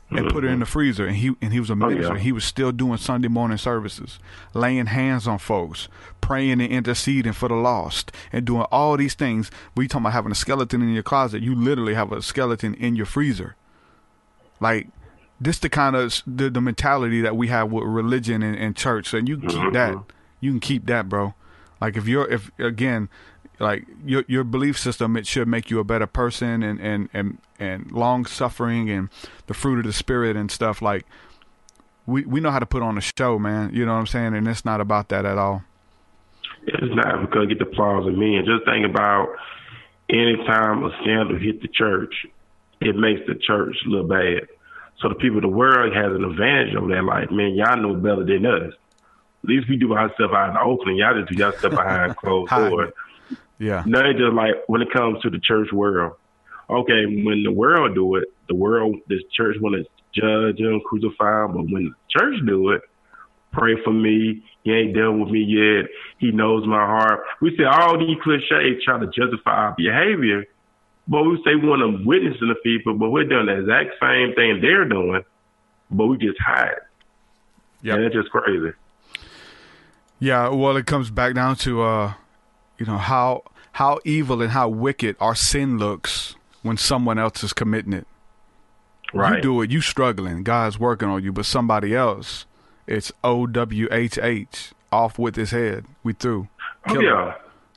and put her in the freezer, and he was a minister. He was still doing Sunday morning services, laying hands on folks, praying and interceding for the lost, and doing all these things. But you talking about having a skeleton in your closet, you literally have a skeleton in your freezer. Like, this the kind of the mentality that we have with religion and church, and you can keep that. You can keep that, bro. Like, if again, like your belief system, it should make you a better person, and long suffering and the fruit of the Spirit and stuff. Like, we know how to put on a show, man. You know what I'm saying? And it's not about that at all. It's not, because get the applause of men. Just think about any time a scandal hit the church, it makes the church look bad. So the people of the world has an advantage over that. Like, man, y'all know better than us. At least we do our stuff out in the open. Y'all just do y'all stuff behind closed doors. Yeah. Now, it's just like when it comes to the church world, okay, when the world do it, this church want to judge him, crucify him. But when the church do it, pray for me. He ain't done with me yet. He knows my heart. We say all these cliches try to justify our behavior, but we say we want to witness to the people, but we're doing the exact same thing they're doing, but we just hide. Yeah, it's just crazy. Yeah, well, it comes back down to how evil and how wicked our sin looks when someone else is committing it. Right. You do it, you struggling, God's working on you, but somebody else, it's OWHH, off with his head. We through. Kill him.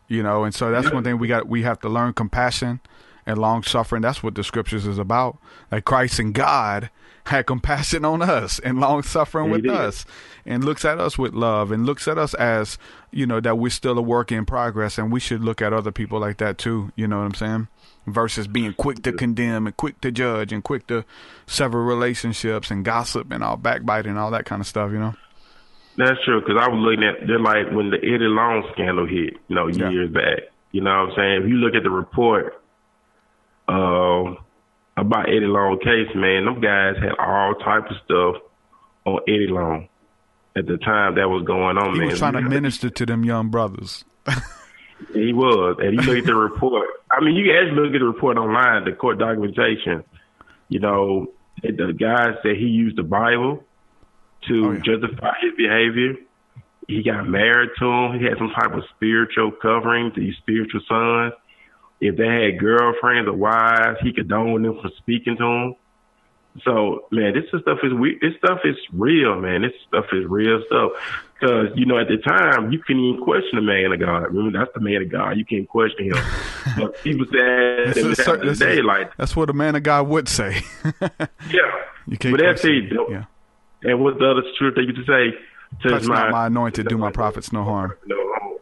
And so that's one thing we have to learn: compassion and long suffering. That's what the scriptures is about. Like Christ and God had compassion on us and long suffering with us, and looks at us with love, and looks at us as, that we're still a work in progress, and we should look at other people like that too. You know what I'm saying? Versus being quick to condemn and quick to judge and quick to sever relationships and gossip and all backbiting and all that kind of stuff. That's true, because I was looking at, they're like when the Eddie Long scandal hit, years back. You know what I'm saying? If you look at the report about Eddie Long case, man, them guys had all type of stuff on Eddie Long at the time that was going on, man. He was trying to minister to them young brothers. He was. And you look at the report. I mean, you can actually look at the report online, the court documentation. The guy said he used the Bible to justify his behavior. He got married to him. He had some type of spiritual covering to these spiritual sons. If they had girlfriends or wives, he condoned them from speaking to them. So, man, this stuff is weird. This stuff is real, man. This stuff is real stuff. Because, at the time, you couldn't even question the man of God. Remember, that's the man of God. You can't question him. But people said that's what a man of God would say. You can't. But that's it. Yeah. And what's the other truth they used to say? Touch not my anointed, do my prophets no harm.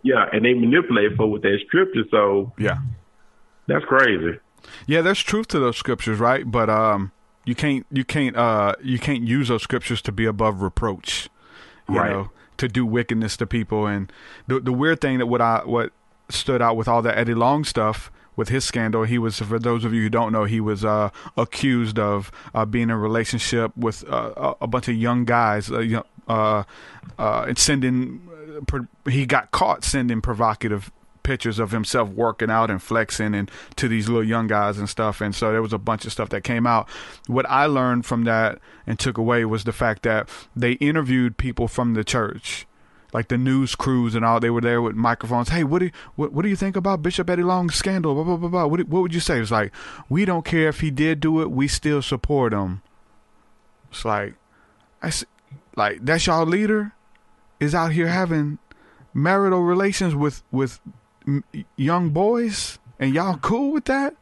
Yeah, and they manipulate for with that scripture. So that's crazy. Yeah, there's truth to those scriptures, right? But you can't use those scriptures to be above reproach. You know, to do wickedness to people. And the weird thing that what stood out with all the Eddie Long stuff, with his scandal, he was, for those of you who don't know, he was accused of being in a relationship with a bunch of young guys, and he got caught sending provocative pictures of himself working out and flexing and to these little young guys and stuff. And so there was a bunch of stuff that came out. What I learned from that and took away was the fact that they interviewed people from the church, like the news crews and all. They were there with microphones. Hey, what do you think about Bishop Eddie Long's scandal? Blah, blah, blah, blah. What would you say? It's like, we don't care if he did do it. We still support him. It's like, that's y'all leader is out here having marital relations with young boys, and y'all cool with that?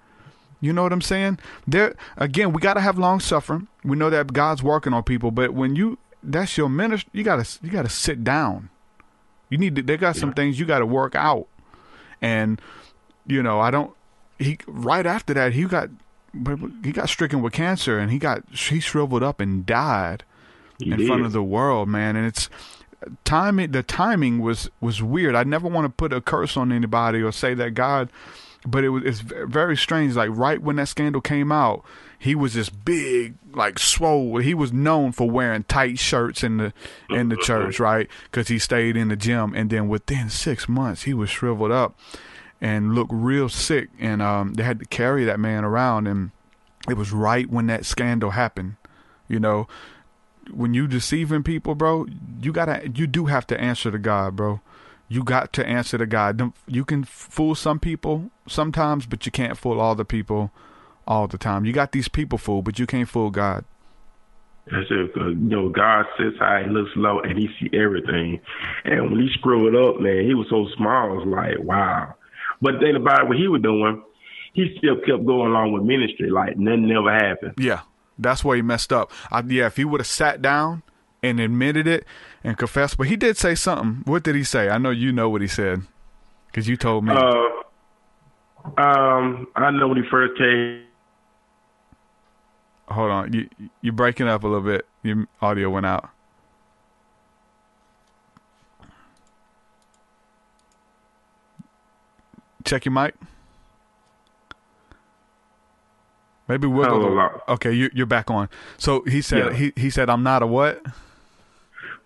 You know what I'm saying? There again, we got to have long suffering. We know that God's working on people, but when that's your ministry, you gotta sit down. They got some things you got to work out. And right after that, he got stricken with cancer, and he shriveled up and died in front of the world, man. And it's the timing was weird. I never want to put a curse on anybody or say that God, but it's very strange. Like right when that scandal came out, he was this big, like swole. He was known for wearing tight shirts in the church, right? Because he stayed in the gym, and then within 6 months, he was shriveled up and looked real sick. And they had to carry that man around, and it was right when that scandal happened. When you deceiving people, bro, you do have to answer to God, bro. You got to answer to God. You can fool some people sometimes, but you can't fool all the people all the time. You got these people fooled, but you can't fool God. That's it. God sits high, he looks low, and he see everything. And when he screwed up, man, he was so small. It's like, wow. But the thing about what he was doing, he still kept going along with ministry, like nothing never happened. Yeah. That's where he messed up. If he would have sat down and admitted it and confessed, but he did say something. What did he say? I know you know what he said because you told me. I know when he first came. Hold on, you're breaking up a little bit. Your audio went out. Check your mic. Maybe we'll okay, you're back on. So he said he said I'm not a what?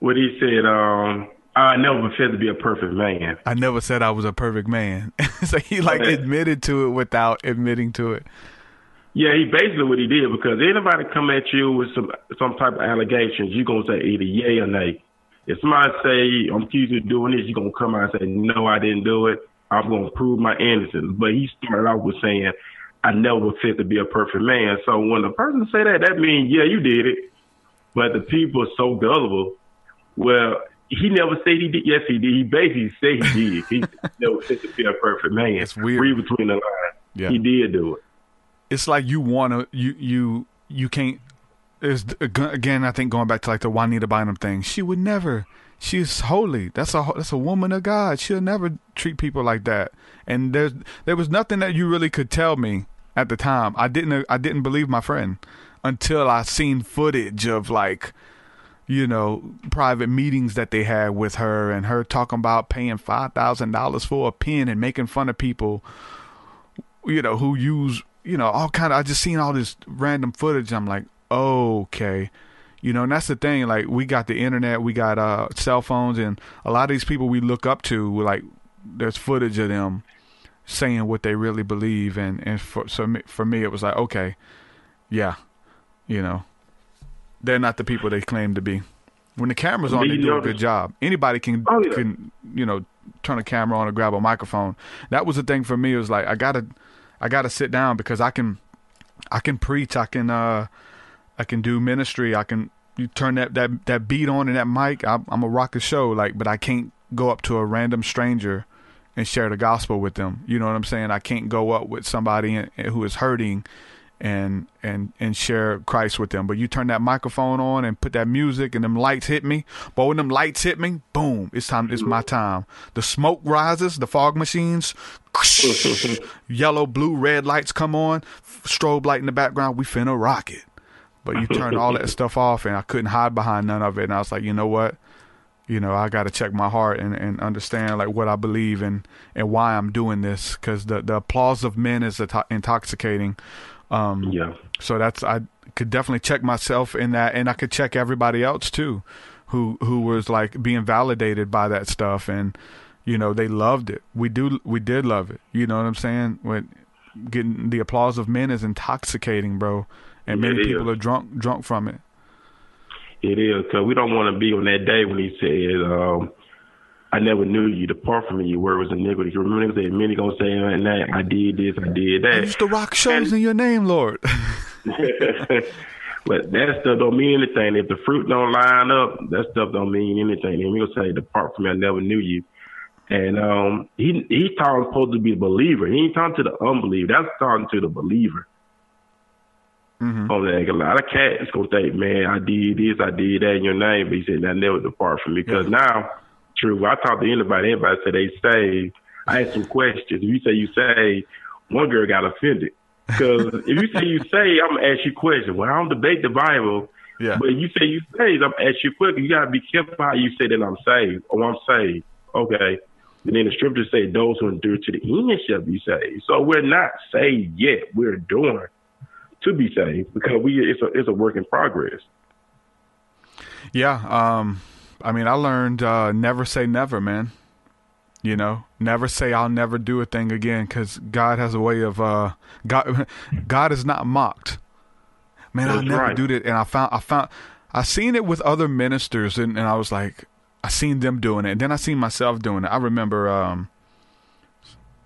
What he said, I never said to be a perfect man. I never said I was a perfect man. So he admitted to it without admitting to it. Yeah, he basically what he did, because anybody come at you with some type of allegations, you're gonna say either yay or nay. If somebody say I'm accused of doing this, you're gonna come out and say no, I didn't do it. I'm gonna prove my innocence. But he started off with saying I never said to be a perfect man. So when the person say that, that means yeah, you did it. But the people are so gullible. Well, he never said he did. Yes, he did. He basically said he did. He never said to be a perfect man. It's weird. Read between the lines. Yeah. He did do it. It's like you want to, you can't. Again, I think going back to like the Juanita Bynum thing. She would never. She's holy. That's a woman of God. She'll never treat people like that. And there was nothing that you really could tell me at the time. I didn't believe my friend until I seen footage of like, private meetings that they had with her, and her talking about paying $5,000 for a pen and making fun of people, who use, all kind of, I just seen all this random footage. I'm like, okay, and that's the thing. Like, we got the internet, we got cell phones, and a lot of these people we look up to, like, there's footage of them saying what they really believe. And for me, it was like, okay, yeah, they're not the people they claim to be. When the camera's on, they do a good job. Anybody can turn a camera on or grab a microphone. That was the thing for me. It was like, I gotta sit down, because I can preach. I can do ministry. You turn that beat on and that mic. I'm a rock a show. But I can't go up to a random stranger and share the gospel with them. You know what I'm saying? I can't go up with somebody who is hurting and share Christ with them. But you turn that microphone on and put that music, and them lights hit me. But when them lights hit me, boom, it's time. It's my time. The smoke rises, the fog machines, yellow, blue, red lights come on, strobe light in the background. We finna rock it. But you turn all that stuff off, and I couldn't hide behind none of it. And I was like, you know what? I got to check my heart and understand like what I believe and why I'm doing this, because the applause of men is intoxicating. So I could definitely check myself in that, and I could check everybody else too, who was like being validated by that stuff, and they loved it. We did love it. You know what I'm saying? When getting the applause of men is intoxicating, bro, and many people are drunk from it. It is, because we don't want to be on that day when he said, I never knew you. Depart from me, your word was iniquity. You remember that many gonna say, I did this, I did that. I used to rock shows in your name, Lord. But that stuff don't mean anything. If the fruit don't line up, that stuff don't mean anything. And he'll say, depart from me, I never knew you. And he's supposed to be a believer. He ain't talking to the unbeliever. That's talking to the believer. Mm-hmm. A lot of cats gonna think, man, I did this, I did that in your name. But he said, I never depart from me. Because now, true, I talk to anybody say they saved. I ask some questions. If you say you saved, one girl got offended. Because if you say you saved, I'm going to ask you questions. Well, I don't debate the Bible. Yeah. But if you say you saved, I'm going to ask you a question. You got to be careful how you say that I'm saved. Oh, I'm saved. Okay. And then the scriptures say those who endure to the end shall be saved. So we're not saved yet. We're doing to be saved, because it's a work in progress. Yeah. I learned never say never, man. Never say I'll never do a thing again, because God has a way of God is not mocked. Man, I'll never do that. And I seen it with other ministers, and I was like, I seen them doing it, and then I seen myself doing it. I remember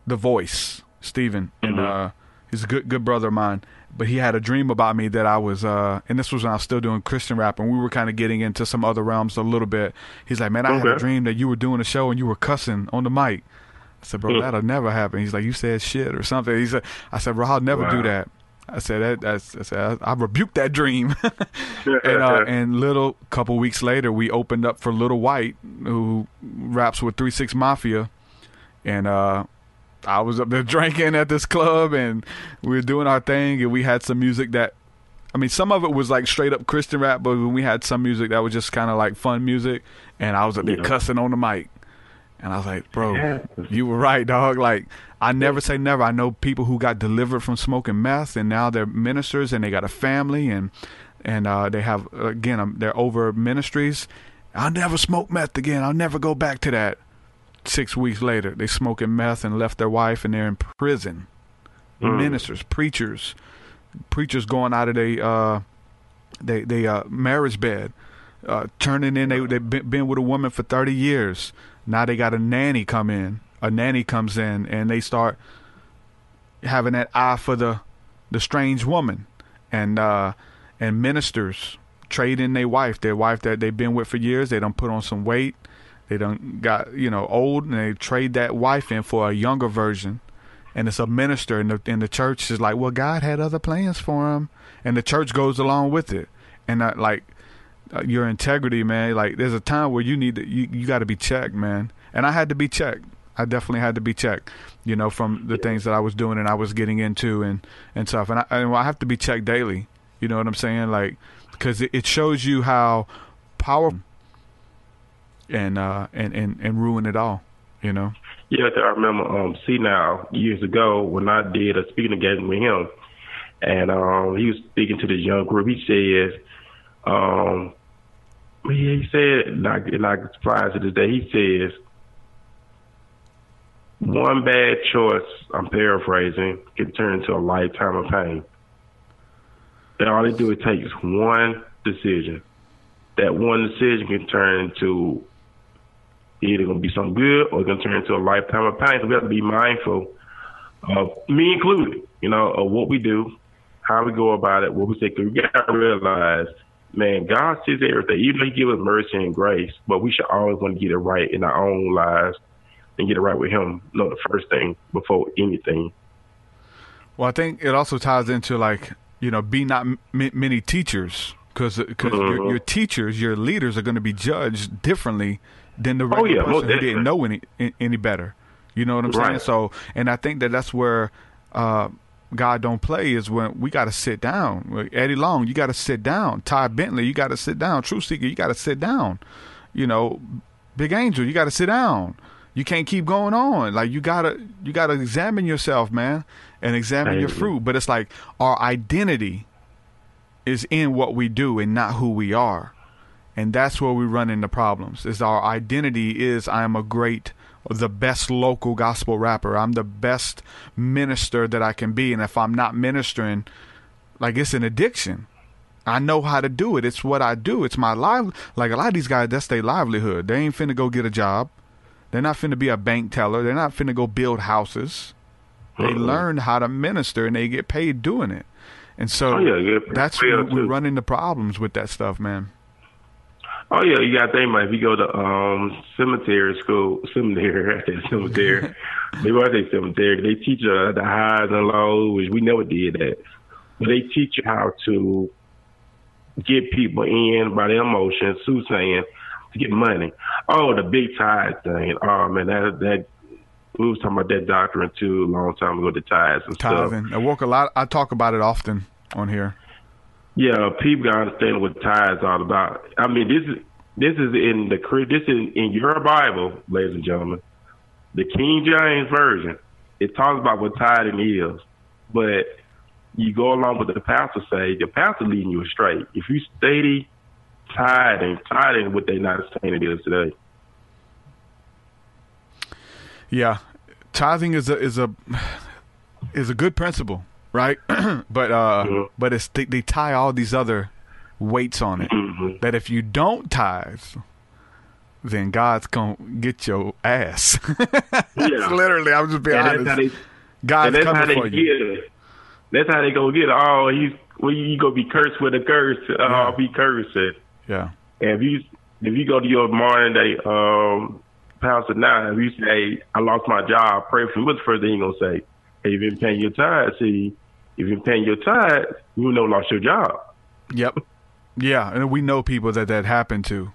The Voice, Stephen, and he's a good brother of mine. But he had a dream about me that I was, and this was when I was still doing Christian rap, and we were kind of getting into some other realms a little bit. He's like, man, I had a dream that you were doing a show and you were cussing on the mic. I said, bro, that'll never happen. He's like, you said shit or something. I said, bro, I'll never do that. I said, I rebuked that dream. And little couple weeks later, we opened up for Little White, who raps with 3-6 Mafia, and I was up there drinking at this club, and we were doing our thing, and we had some music that, some of it was like straight up Christian rap, but we had some music that was just kind of like fun music, and I was up there cussing on the mic. And I was like, bro, you were right, dog. Like, I never say never. I know people who got delivered from smoking meth, and now they're ministers, and they got a family, and they have, again, they're over ministries. I'll never smoke meth again. I'll never go back to that. 6 weeks later, they smoking meth and left their wife, and they're in prison. Ministers, preachers going out of their marriage bed, turning in. They've been with a woman for 30 years. Now they got a nanny come in. A nanny comes in, and they start having that eye for the strange woman, and ministers trade in their wife that they've been with for years. They don't put on some weight. They don't got old, and they trade that wife in for a younger version. And it's a minister in the church is like, well, God had other plans for him, and the church goes along with it. And your integrity, man. Like, there's a time where you got to be checked, man. And I had to be checked. I definitely had to be checked, from the things that I was doing and I was getting into and stuff. And I have to be checked daily. You know what I'm saying? Like, because it shows you how powerful and ruin it all. Yeah, I remember. Now years ago when I did a speaking engagement with him, and he was speaking to this young group. He says, and I surprised to this day. He says, one bad choice, I'm paraphrasing, can turn into a lifetime of pain. And all they do is take one decision. That one decision can turn into either going to be something good or it's going to turn into a lifetime of pain. So we have to be mindful of, me included, of what we do, how we go about it, what we say. Because we got to realize, man, God sees everything. Even though He gives us mercy and grace, but we should always want to get it right in our own lives and get it right with Him. Not the first thing before anything. Well, I think it also ties into be not many teachers, because your teachers, your leaders are going to be judged differently than the regular person who didn't know any better. You know what I'm saying? So, and I think that's where God don't play, is when we got to sit down. Eddie Long, you got to sit down. Ty Bentley, you got to sit down. TruthSeekah, you got to sit down. Big Angel, you got to sit down. You can't keep going on. Like, you gotta examine yourself, man, and examine your fruit. But it's like our identity is in what we do and not who we are. And that's where we run into problems. Is our identity is, I am the best local gospel rapper. I'm the best minister that I can be. And if I'm not ministering, like, it's an addiction. I know how to do it. It's what I do. It's my life. Like, a lot of these guys, that's their livelihood. They ain't finna go get a job. They're not finna be a bank teller. They're not finna go build houses. They learn how to minister, and they get paid doing it. And so that's where we run into problems with that stuff, man. Oh, yeah, you got to think about if you go to cemetery, they teach you the highs and lows, which we never did that. But they teach you how to get people in by their emotions, soothsaying, to get money. Oh, the big tithe thing. Oh, man, that we was talking about that doctrine, too, a long time ago, the tithes and tithing. stuff. I talk about it often on here. Yeah, people gotta understand what tithe is all about. I mean, this is in your Bible, ladies and gentlemen, the King James Version. It talks about what tithing is, but you go along with the pastor say, the pastor leading you astray. If you steady tithing what they not saying it is today. Yeah, tithing is a good principle. Right, but it's they tie all these other weights on it. That if you don't tithe, then God's gonna get your ass. Literally, I'm just being honest. God's coming for you. That's how they gonna get it. Oh, you gonna be cursed with a curse. I'll be cursed. Yeah. And if you go to your modern day pastor now, if you say, I lost my job, pray for me, what's the first thing you gonna say? Hey, you've been paying your tithe. See, if you're paying your tithe, you know lost your job. Yep. Yeah, and we know people that happened to,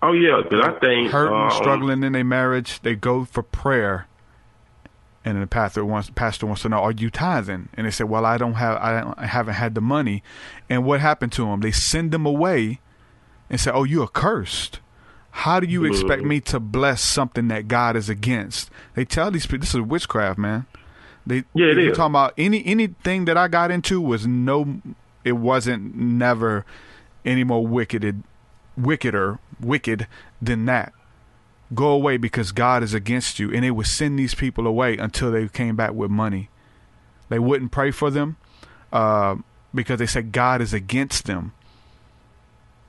Oh, yeah, because I think... hurting, struggling in their marriage, they go for prayer, and the pastor wants to know, are you tithing? And they say, well, I haven't had the money. And what happened to them? They send them away and say, oh, you're cursed. How do you expect me to bless something that God is against? They tell these people, this is witchcraft, man. It is. Talking about anything that I got into was it wasn't never any more wicked than that. Go away because God is against you. And they would send these people away until they came back with money. They wouldn't pray for them because they said God is against them.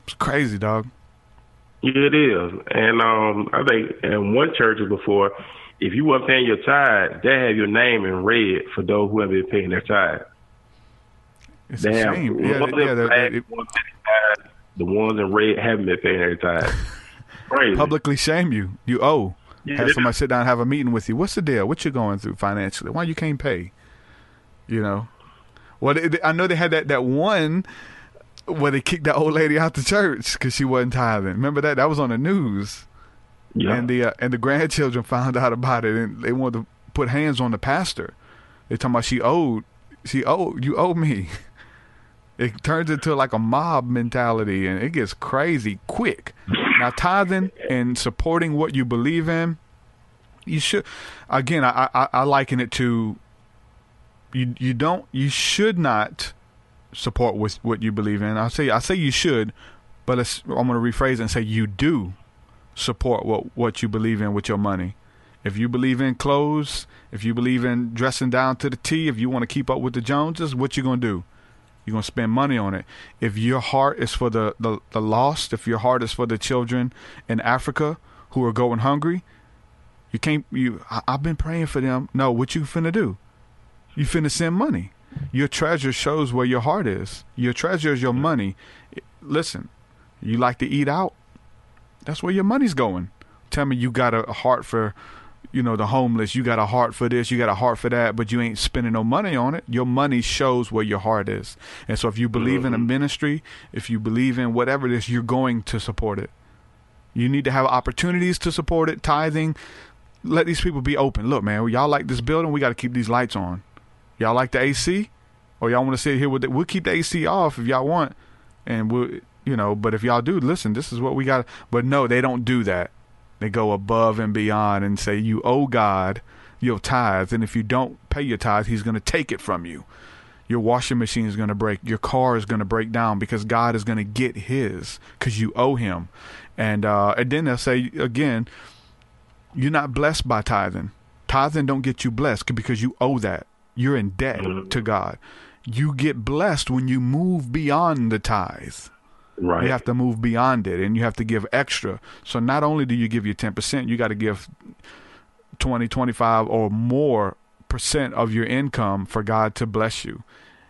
It's crazy, dog. Yeah, it is. And I think in one church before, if you weren't paying your tithe, they have your name in red for those who have been paying their tithe. It's a shame. The ones in red haven't been paying their tithe. Crazy. Publicly shame you. You owe. Have somebody sit down and have a meeting with you. What's the deal? What you going through financially? Why you can't pay? You know? Well, I know they had that one where they kicked that old lady out the church because she wasn't tithing. Remember that? That was on the news. Yeah. And the grandchildren found out about it, and they wanted to put hands on the pastor. They talking about you owe me. It turns into like a mob mentality, and it gets crazy quick. Now, tithing and supporting what you believe in, you should. Again, I liken it to you should not support what you believe in. I say you should, but I'm going to rephrase it and say you do support what you believe in with your money. If you believe in clothes, if you believe in dressing down to the T, if you want to keep up with the Joneses, what you going to do? You're going to spend money on it. If your heart is for the lost, if your heart is for the children in Africa who are going hungry, I've been praying for them. No, what you finna do? You finna send money. Your treasure shows where your heart is. Your treasure is your money. Listen, you like to eat out? That's where your money's going. Tell me you got a heart for, the homeless. You got a heart for this. You got a heart for that, but you ain't spending no money on it. Your money shows where your heart is. And so if you believe in a ministry, if you believe in whatever it is, you're going to support it. You need to have opportunities to support it. Tithing. Let these people be open. Look, man, y'all like this building. We got to keep these lights on. Y'all like the AC? Or y'all want to sit here with it? We'll keep the AC off if y'all want. And but if y'all do, listen, this is what we got. But no, they don't do that. They go above and beyond and say you owe God your tithes, and if you don't pay your tithes, he's going to take it from you. Your washing machine is going to break. Your car is going to break down because God is going to get his because you owe him. And then they'll say, again, you're not blessed by tithing. Tithing don't get you blessed because you owe that. You're in debt to God. You get blessed when you move beyond the tithe. Right. You have to move beyond it, and you have to give extra. So not only do you give your 10%, you got to give 20, 25 or more % of your income for God to bless you.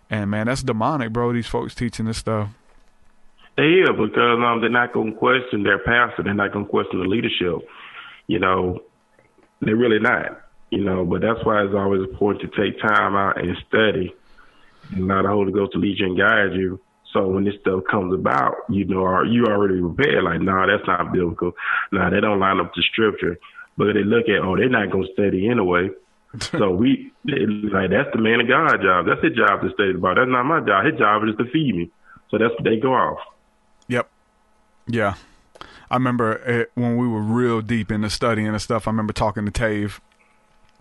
And man, that's demonic, bro. These folks teaching this stuff. They are, because they're not going to question their pastor. They're not going to question the leadership. They're really not. But that's why it's always important to take time out and study, and allow the Holy Ghost to lead you and guide you. So when this stuff comes about, you already prepared. Like, no, that's not biblical. No, they don't line up to scripture. But they look at, they're not going to study anyway. So that's the man of God job. That's his job to study about. That's not my job. His job is to feed me. So that's what they go off. Yep. Yeah. I remember when we were real deep into studying and stuff, I remember talking to Tave,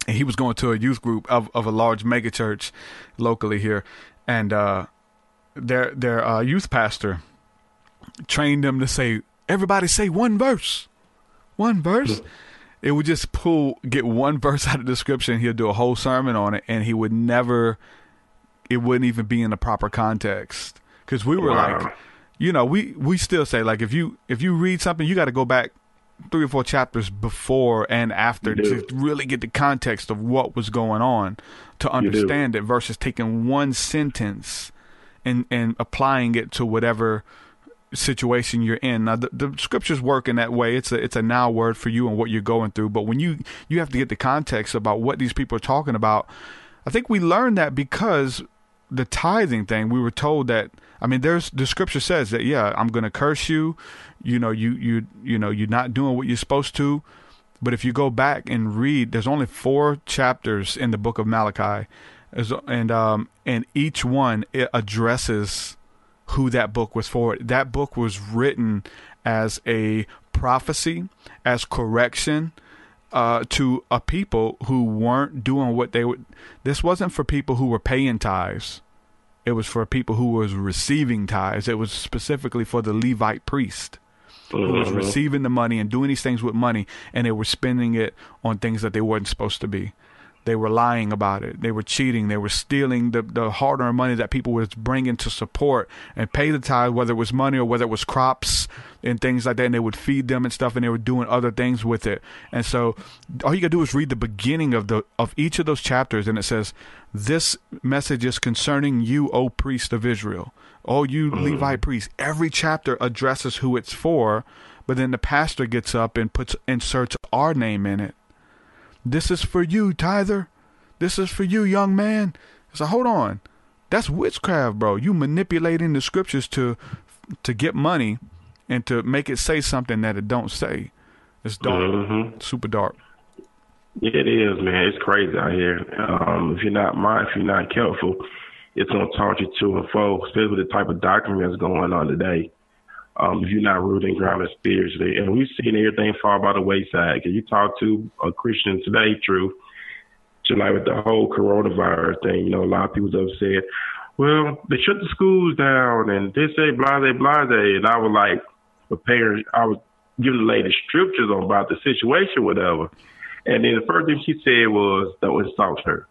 and he was going to a youth group of a large mega church locally here. And, their youth pastor trained them to say, everybody say one verse. It would just get one verse out of the scripture, and he'll do a whole sermon on it, and it wouldn't even be in the proper context. Because we were like, we still say, like, if you read something, you got to go back 3 or 4 chapters before and after to really get the context of what was going on to understand it, versus taking one sentence and applying it to whatever situation you're in. Now, the scriptures work in that way. It's a now word for you and what you're going through. But when you have to get the context about what these people are talking about, I think we learned that because the tithing thing, we were told that, the scripture says that, I'm going to curse you. You're not doing what you're supposed to. But if you go back and read, there's only 4 chapters in the book of Malachi. And each one, it addresses who that book was for. That book was written as a prophecy, as correction to a people who weren't doing what they would. This wasn't for people who were paying tithes. It was for people who was receiving tithes. It was specifically for the Levite priest who was receiving the money and doing these things with money, and they were spending it on things that they weren't supposed to be. They were lying about it. They were cheating. They were stealing the hard-earned money that people was bringing to support and pay the tithe, whether it was money or whether it was crops and things like that. And they would feed them and stuff, and they were doing other things with it. And so all you got to do is read the beginning of each of those chapters, and it says, "This message is concerning you, O priest of Israel, O you Levite priests." Every chapter addresses who it's for, but then the pastor gets up and inserts our name in it. "This is for you, tither. This is for you, young man." So hold on. That's witchcraft, bro. You manipulating the scriptures to get money and to make it say something that it don't say. It's dark. Super dark. Yeah, it is, man. It's crazy out here. If you're not careful, it's going to taunt you to and fro, especially with the type of doctrine that's going on today. If you're not rooted and grounded spiritually. And we've seen everything fall by the wayside. Because you talk to a Christian today, Truth, to like with the whole coronavirus thing, a lot of people's upset. Well, they shut the schools down and they say blase, blase. And I was like, I was giving the lady scriptures on about the situation, whatever. And then the first thing she said was, don't insult her.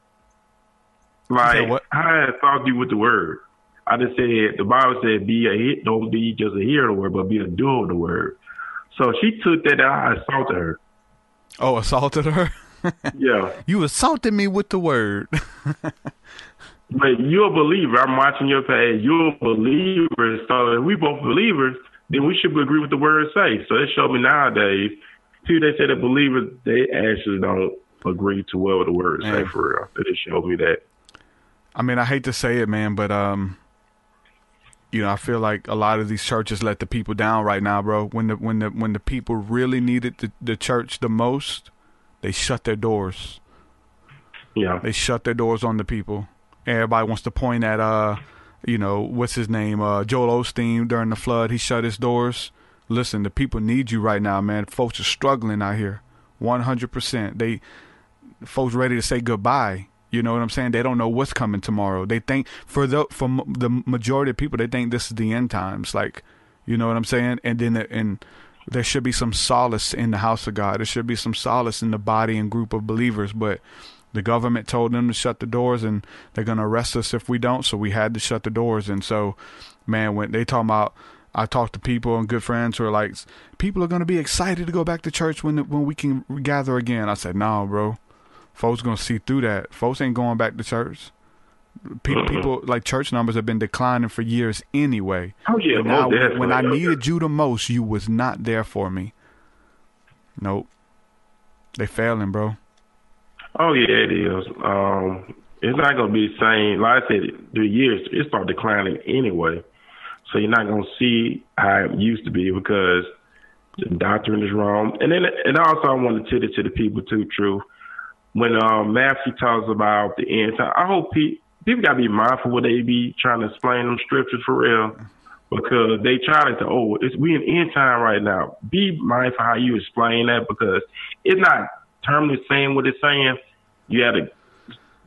Like, I had taught you with the word. I just said, the Bible said, don't be just a hearer of the word, but be a doer of the word. So she took that and I assaulted her. Oh, assaulted her? Yeah. You assaulted me with the word. But you're a believer. I'm watching your page. You're a believer. So if we both believers, then we should agree with the word say. So it showed me nowadays, too, they say that believers, they actually don't agree to what the word say for real. It just showed me that. I mean, I hate to say it, man, but I feel like a lot of these churches let the people down right now, bro. When the people really needed the church the most, they shut their doors. Yeah. They shut their doors on the people. Everybody wants to point at what's his name? Joel Osteen during the flood. He shut his doors. Listen, the people need you right now, man. Folks are struggling out here. 100%. Folks ready to say goodbye. You know what I'm saying? They don't know what's coming tomorrow. They think for the majority of people, they think this is the end times. Like, you know what I'm saying? And then there should be some solace in the house of God. There should be some solace in the body and group of believers. But the government told them to shut the doors, and they're going to arrest us if we don't. So we had to shut the doors. And so, man, when they talk about, I talk to people and good friends who are like, people are going to be excited to go back to church when we can gather again. I said, no, bro. Folks going to see through that. Folks ain't going back to church. People like church numbers have been declining for years anyway. Oh, yeah. Now, when I needed you the most, you was not there for me. Nope. They failing, bro. Oh, yeah, it is. It's not going to be the same. Like I said, the years, it start declining anyway. So you're not going to see how it used to be because the doctrine is wrong. And also I want to tell it to the people too, True. When Matthew talks about the end time, I hope people got to be mindful what they be trying to explain them scriptures for real, because they try to, we in end time right now. Be mindful how you explain that, because it's not terminally saying what it's saying. You have to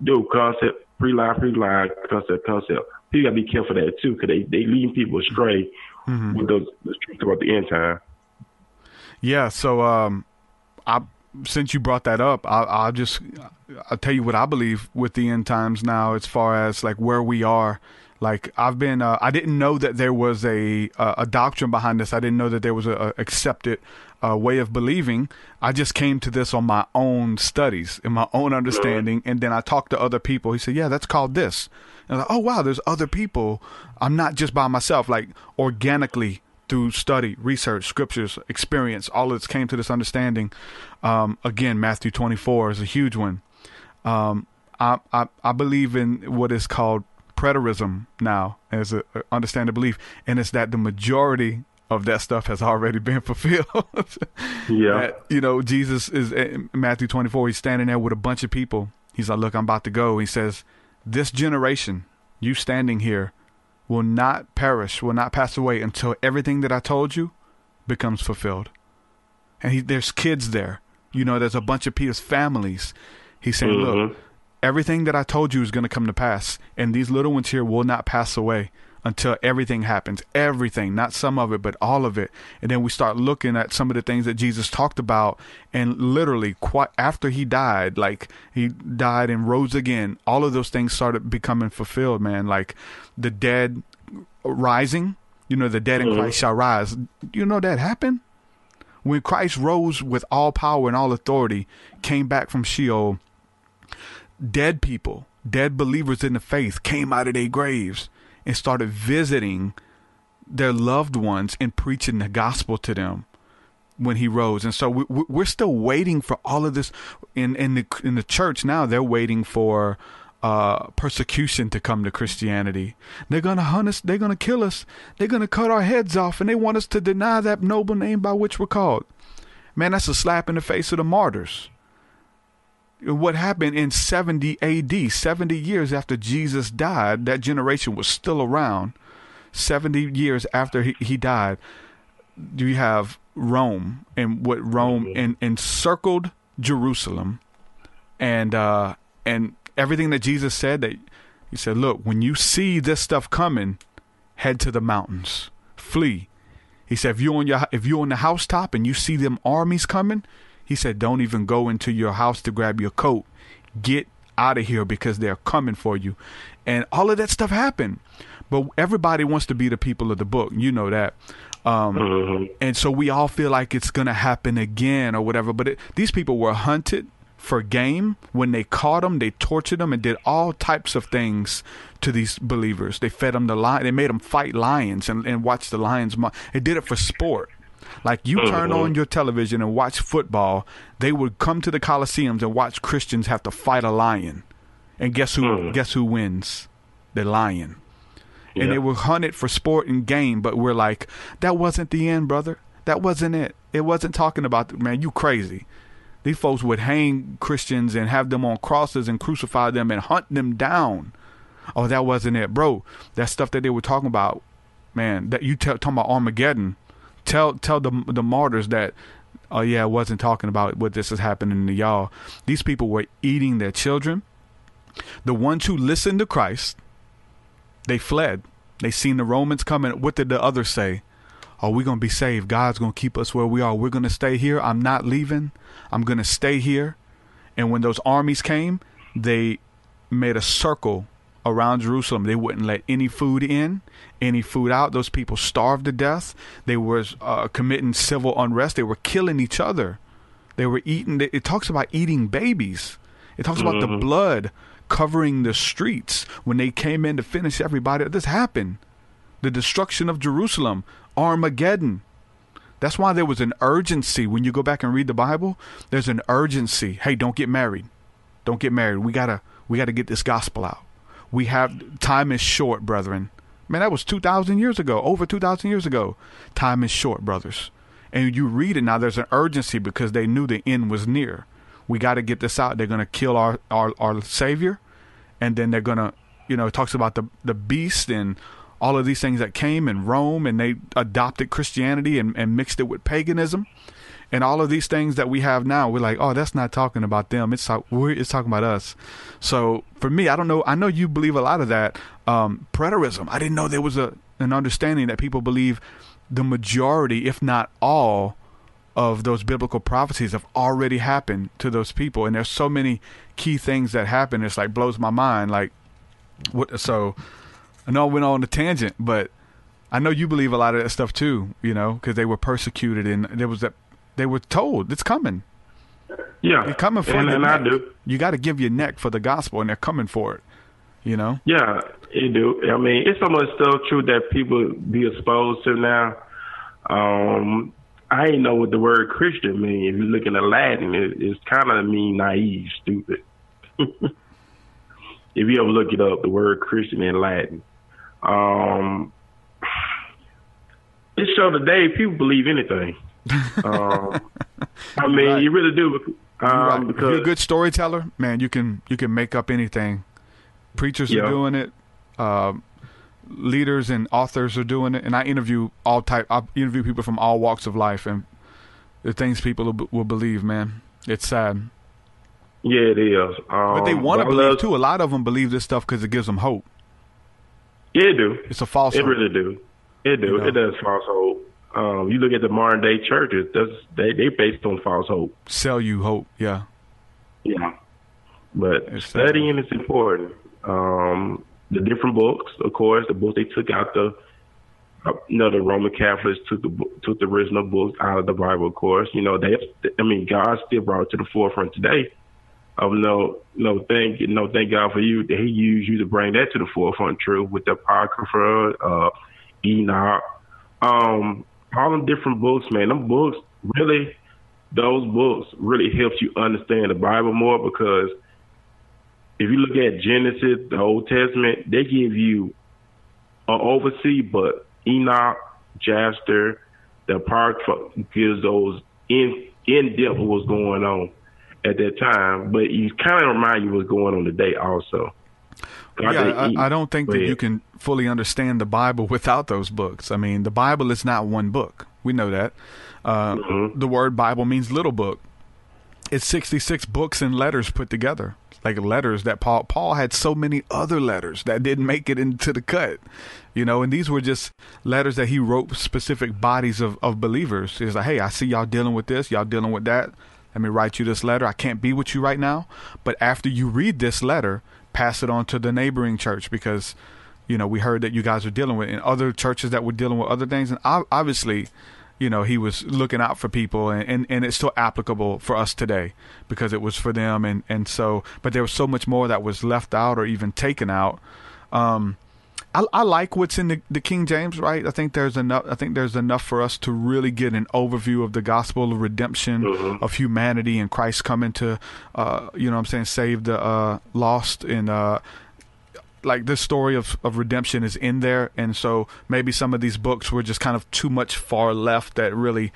do concept, pre-line, concept. People got to be careful of that too, because they lead people astray with those truths about the end time. Yeah, so since you brought that up, I'll tell you what I believe with the end times now, as far as like where we are. Like I didn't know that there was a doctrine behind this. I didn't know that there was a accepted way of believing. I just came to this on my own studies and my own understanding. And then I talked to other people. He said, yeah, that's called this. And I was like, oh, wow, there's other people. I'm not just by myself, like organically through study, research, scriptures, experience, all of this came to this understanding. Again, Matthew 24 is a huge one. I believe in what is called preterism now as a understanding belief, and it's that the majority of that stuff has already been fulfilled. Yeah. Jesus is in Matthew 24. He's standing there with a bunch of people. He's like, look, I'm about to go. He says, this generation, you standing here, will not perish, will not pass away until everything that I told you becomes fulfilled. and there's kids there. You know, there's a bunch of people's families. He's saying, look, everything that I told you is going to come to pass, and these little ones here will not pass away until everything happens. Everything, not some of it, but all of it. And then we start looking at some of the things that Jesus talked about, and literally after he died, like he died and rose again, all of those things started becoming fulfilled, man. Like the dead rising, you know, the dead in Christ shall rise. You know that happened? When Christ rose with all power and all authority, came back from Sheol, dead people, dead believers in the faith came out of their graves and started visiting their loved ones and preaching the gospel to them when he rose. And so we're still waiting for all of this in the church now. They're waiting for persecution to come to Christianity. They're going to hunt us. They're going to kill us. They're going to cut our heads off, and they want us to deny that noble name by which we're called. Man, that's a slap in the face of the martyrs. What happened in 70 AD, 70 years after Jesus died, that generation was still around. 70 years after he died, you have Rome, and what Rome encircled Jerusalem, and everything that Jesus said, that he said, look, when you see this stuff coming, head to the mountains, flee. He said, if you're on the housetop and you see them armies coming, he said, don't even go into your house to grab your coat. Get out of here, because they're coming for you. And all of that stuff happened. But everybody wants to be the people of the book. You know that. And so we all feel like it's going to happen again or whatever. But these people were hunted for game. When they caught them, they tortured them and did all types of things to these believers. They fed them the lion. They made them fight lions and watch the lions. They did it for sport. Like you turn on your television and watch football, they would come to the Coliseums and watch Christians have to fight a lion. And guess who wins? The lion. Yeah. And they were hunted for sport and game, but we're like, that wasn't the end, brother. That wasn't it. It wasn't talking about, man, you crazy. These folks would hang Christians and have them on crosses and crucify them and hunt them down. Oh, that wasn't it, bro. That stuff that they were talking about, man, that you talking about Armageddon. Tell the martyrs that, oh yeah, I wasn't talking about what this is happening to y'all. These people were eating their children. The ones who listened to Christ, they fled. They seen the Romans coming. What did the others say? Oh, we're going to be saved. God's going to keep us where we are. We're going to stay here. I'm not leaving. I'm going to stay here. And when those armies came, they made a circle around Jerusalem. They wouldn't let any food in, any food out. Those people starved to death. They were committing civil unrest. They were killing each other. They were eating. It talks about eating babies. It talks about the blood covering the streets when they came in to finish everybody. This happened. The destruction of Jerusalem, Armageddon. That's why there was an urgency. When you go back and read the Bible, there's an urgency. Hey, don't get married. Don't get married. We gotta get this gospel out. Time is short, brethren. Man, that was 2,000 years ago, over 2,000 years ago. Time is short, brothers. And you read it now, there's an urgency because they knew the end was near. We got to get this out. They're going to kill our Savior. And then they're going to, it talks about the beast and all of these things that came in Rome, and they adopted Christianity and mixed it with paganism. And all of these things that we have now, we're like, oh, that's not talking about them. It's talking about us. So for me, I don't know. I know you believe a lot of that. Preterism. I didn't know there was an understanding that people believe the majority, if not all, of those biblical prophecies have already happened to those people. And there's so many key things that happen. It's like blows my mind. Like what? So I know I went on a tangent, but I know you believe a lot of that stuff too. Because they were persecuted and they were told it's coming. Yeah, it's coming for you. And I do. You got to give your neck for the gospel, and they're coming for it. Yeah, you do. I mean, it's almost still true that people be exposed to now. I ain't know what the word Christian means. If you look in the Latin, it's kind of mean naive, stupid. If you ever look it up, the word Christian in Latin. It show today people believe anything. I mean, right. You really do. Right. Because if you're a good storyteller, man, you can make up anything. Preachers are doing it. Leaders and authors are doing it. And I interview people from all walks of life, and the things people will believe, man. It's sad. Yeah, it is. But they want to believe, too. A lot of them believe this stuff because it gives them hope. Yeah, it do. It's a false hope. It really do. It do. You know? It does false hope. You look at the modern day churches, they based on false hope. Sell you hope, yeah. Yeah. But studying is important. The different books, of course, the books they took out the Roman Catholics took the original books out of the Bible, of course. God still brought it to the forefront today. Thank God for you that He used you to bring that to the forefront. True, with the Apocrypha, Enoch, all them different books, man. Those books really helps you understand the Bible more, because if you look at Genesis, the Old Testament, they give you an oversee, but Enoch, Jasper, the Apocrypha gives those in depth of what's going on at that time, but you kind of remind you what's going on today also. I don't think that you can fully understand the Bible without those books. I mean, the Bible is not one book. We know that. The word Bible means little book. It's 66 books and letters put together, like letters that Paul had so many other letters that didn't make it into the cut, and these were just letters that he wrote specific bodies of believers. He's like, hey, I see y'all dealing with this, y'all dealing with that. Let me write you this letter. I can't be with you right now, but after you read this letter, pass it on to the neighboring church, because, we heard that you guys are dealing with, and other churches that were dealing with other things. And obviously, he was looking out for people, and it's still applicable for us today because it was for them. And so, but there was so much more that was left out or even taken out. I like what's in the King James, right? I think there's enough for us to really get an overview of the gospel of redemption, of humanity, and Christ coming to, save the lost. And like this story of redemption is in there. And so maybe some of these books were just kind of too much far left, that really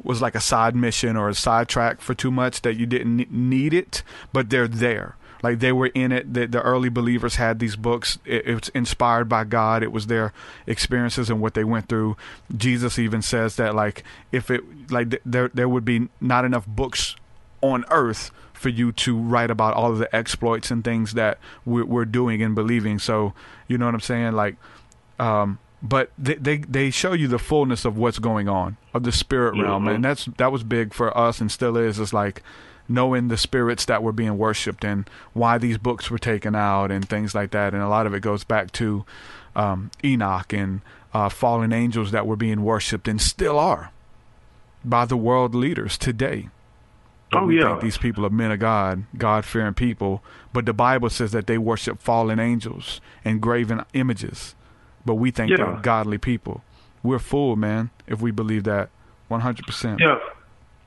was like a side mission or a sidetrack for too much, that you didn't need it, but they're there. Like they were in it. The early believers had these books. It's inspired by God. It was their experiences and what they went through. Jesus even says that, like, there would be not enough books on earth for you to write about all of the exploits and things that we're doing and believing. So, you know what I'm saying? Like, but they show you the fullness of what's going on, of the spirit realm, and that was big for us, and still is. It's like knowing the spirits that were being worshipped and why these books were taken out and things like that. And a lot of it goes back to Enoch and fallen angels that were being worshipped and still are by the world leaders today. We think these people are men of God, God-fearing people, but the Bible says that they worship fallen angels and graven images. But we think they're godly people. We're fooled, man, if we believe that 100%. Yeah.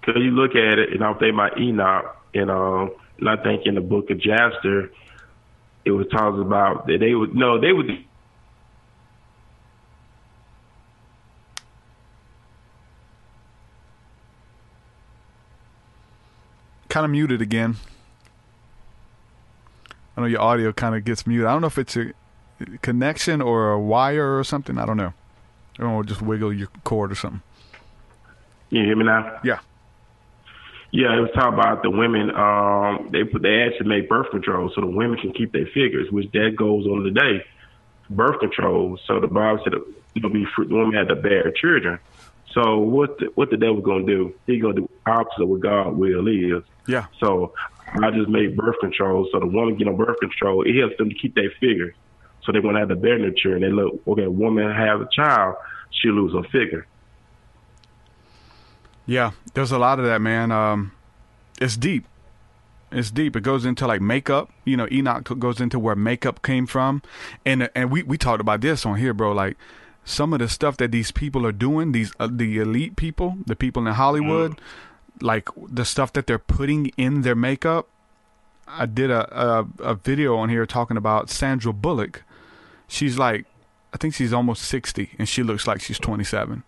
Because you look at it, and I'm thinking about Enoch, and I think in the book of Jasper, it was talks about that they would. Kind of muted again. I know your audio kind of gets muted. I don't know if it's a connection or a wire or something. I don't know. Or just wiggle your cord or something. You hear me now? Yeah. Yeah, it was talking about the women. They actually make birth control so the women can keep their figures, which that goes on today. Birth control. So the Bible said the woman had to bear children. So what the devil gonna do? He gonna do opposite of what God will is. Yeah. So I just made birth control. So the woman get on birth control, it helps them to keep their figures. So they won't have to bear their children. They look, okay, a woman have a child, she'll lose her figure. Yeah, there's a lot of that, man. It's deep. It's deep. It goes into like makeup. Enoch goes into where makeup came from, and we talked about this on here, bro. Like some of the stuff that these people are doing, the elite people, the people in Hollywood, like the stuff that they're putting in their makeup. I did a video on here talking about Sandra Bullock. She's like, I think she's almost 60, and she looks like she's 27.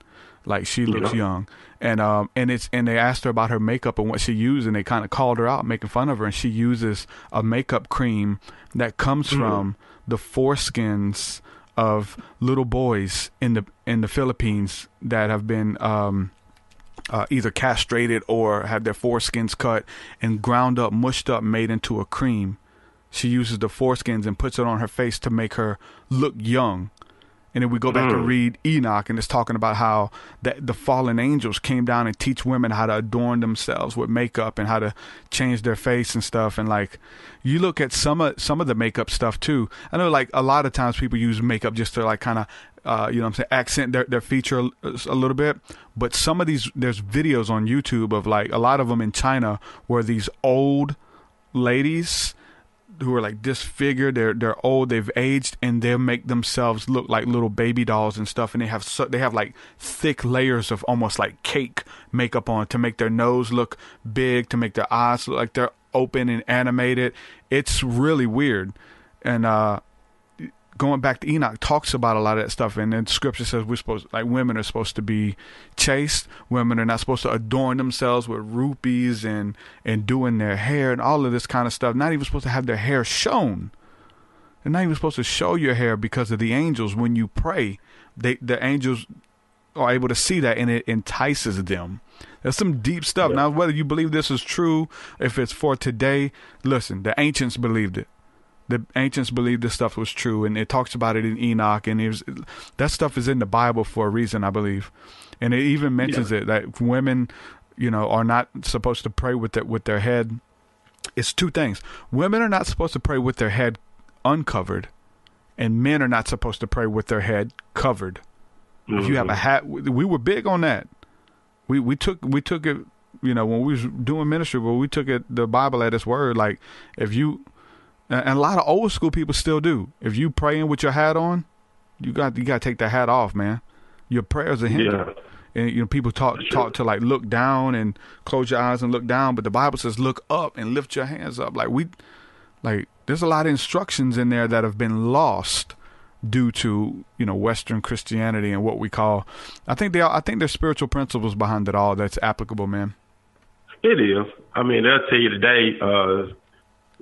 Like she looks young, and they asked her about her makeup and what she used, and they kind of called her out, making fun of her. And she uses a makeup cream that comes from the foreskins of little boys in the Philippines that have been either castrated or had their foreskins cut and ground up, mushed up, made into a cream. She uses the foreskins and puts it on her face to make her look young. And then we go back and read Enoch, and it's talking about how the fallen angels came down and teach women how to adorn themselves with makeup and how to change their face and stuff. And like, you look at some of the makeup stuff too. I know like a lot of times people use makeup just to like kind of, you know what I'm saying, accent their feature a little bit. But some of these, there's videos on YouTube of like a lot of them in China where these old ladies who are like disfigured, they're old, they've aged, and they'll make themselves look like little baby dolls and stuff, and they have like thick layers of almost like cake makeup on to make their nose look big, to make their eyes look like they're open and animated. It's really weird. And going back to Enoch talks about a lot of that stuff, and then scripture says women are supposed to be chaste. Women are not supposed to adorn themselves with rupees and doing their hair and all of this kind of stuff. Not even supposed to have their hair shown. They're not even supposed to show your hair because of the angels. When you pray, the angels are able to see that, and it entices them. There's some deep stuff. Yeah. Now, whether you believe this is true, if it's for today, listen, the ancients believed it. The ancients believed this stuff was true, and it talks about it in Enoch, and that stuff is in the Bible for a reason, I believe. And it even mentions it that women, you know, are not supposed to pray with their head. It's two things. Women are not supposed to pray with their head uncovered, and men are not supposed to pray with their head covered. Mm-hmm. If you have a hat, we were big on that. We took it, you know, when we was doing ministry, but we took the Bible at its word. Like if you. And a lot of old school people still do. If you praying with your hat on, you got to take the hat off, man. Your prayers are hindered. Yeah. And you know, people talk to like look down and close your eyes and look down, but the Bible says look up and lift your hands up. Like there's a lot of instructions in there that have been lost due to, you know, Western Christianity and what we call. I think there's spiritual principles behind it all that's applicable, man. It is. I mean, they'll tell you today.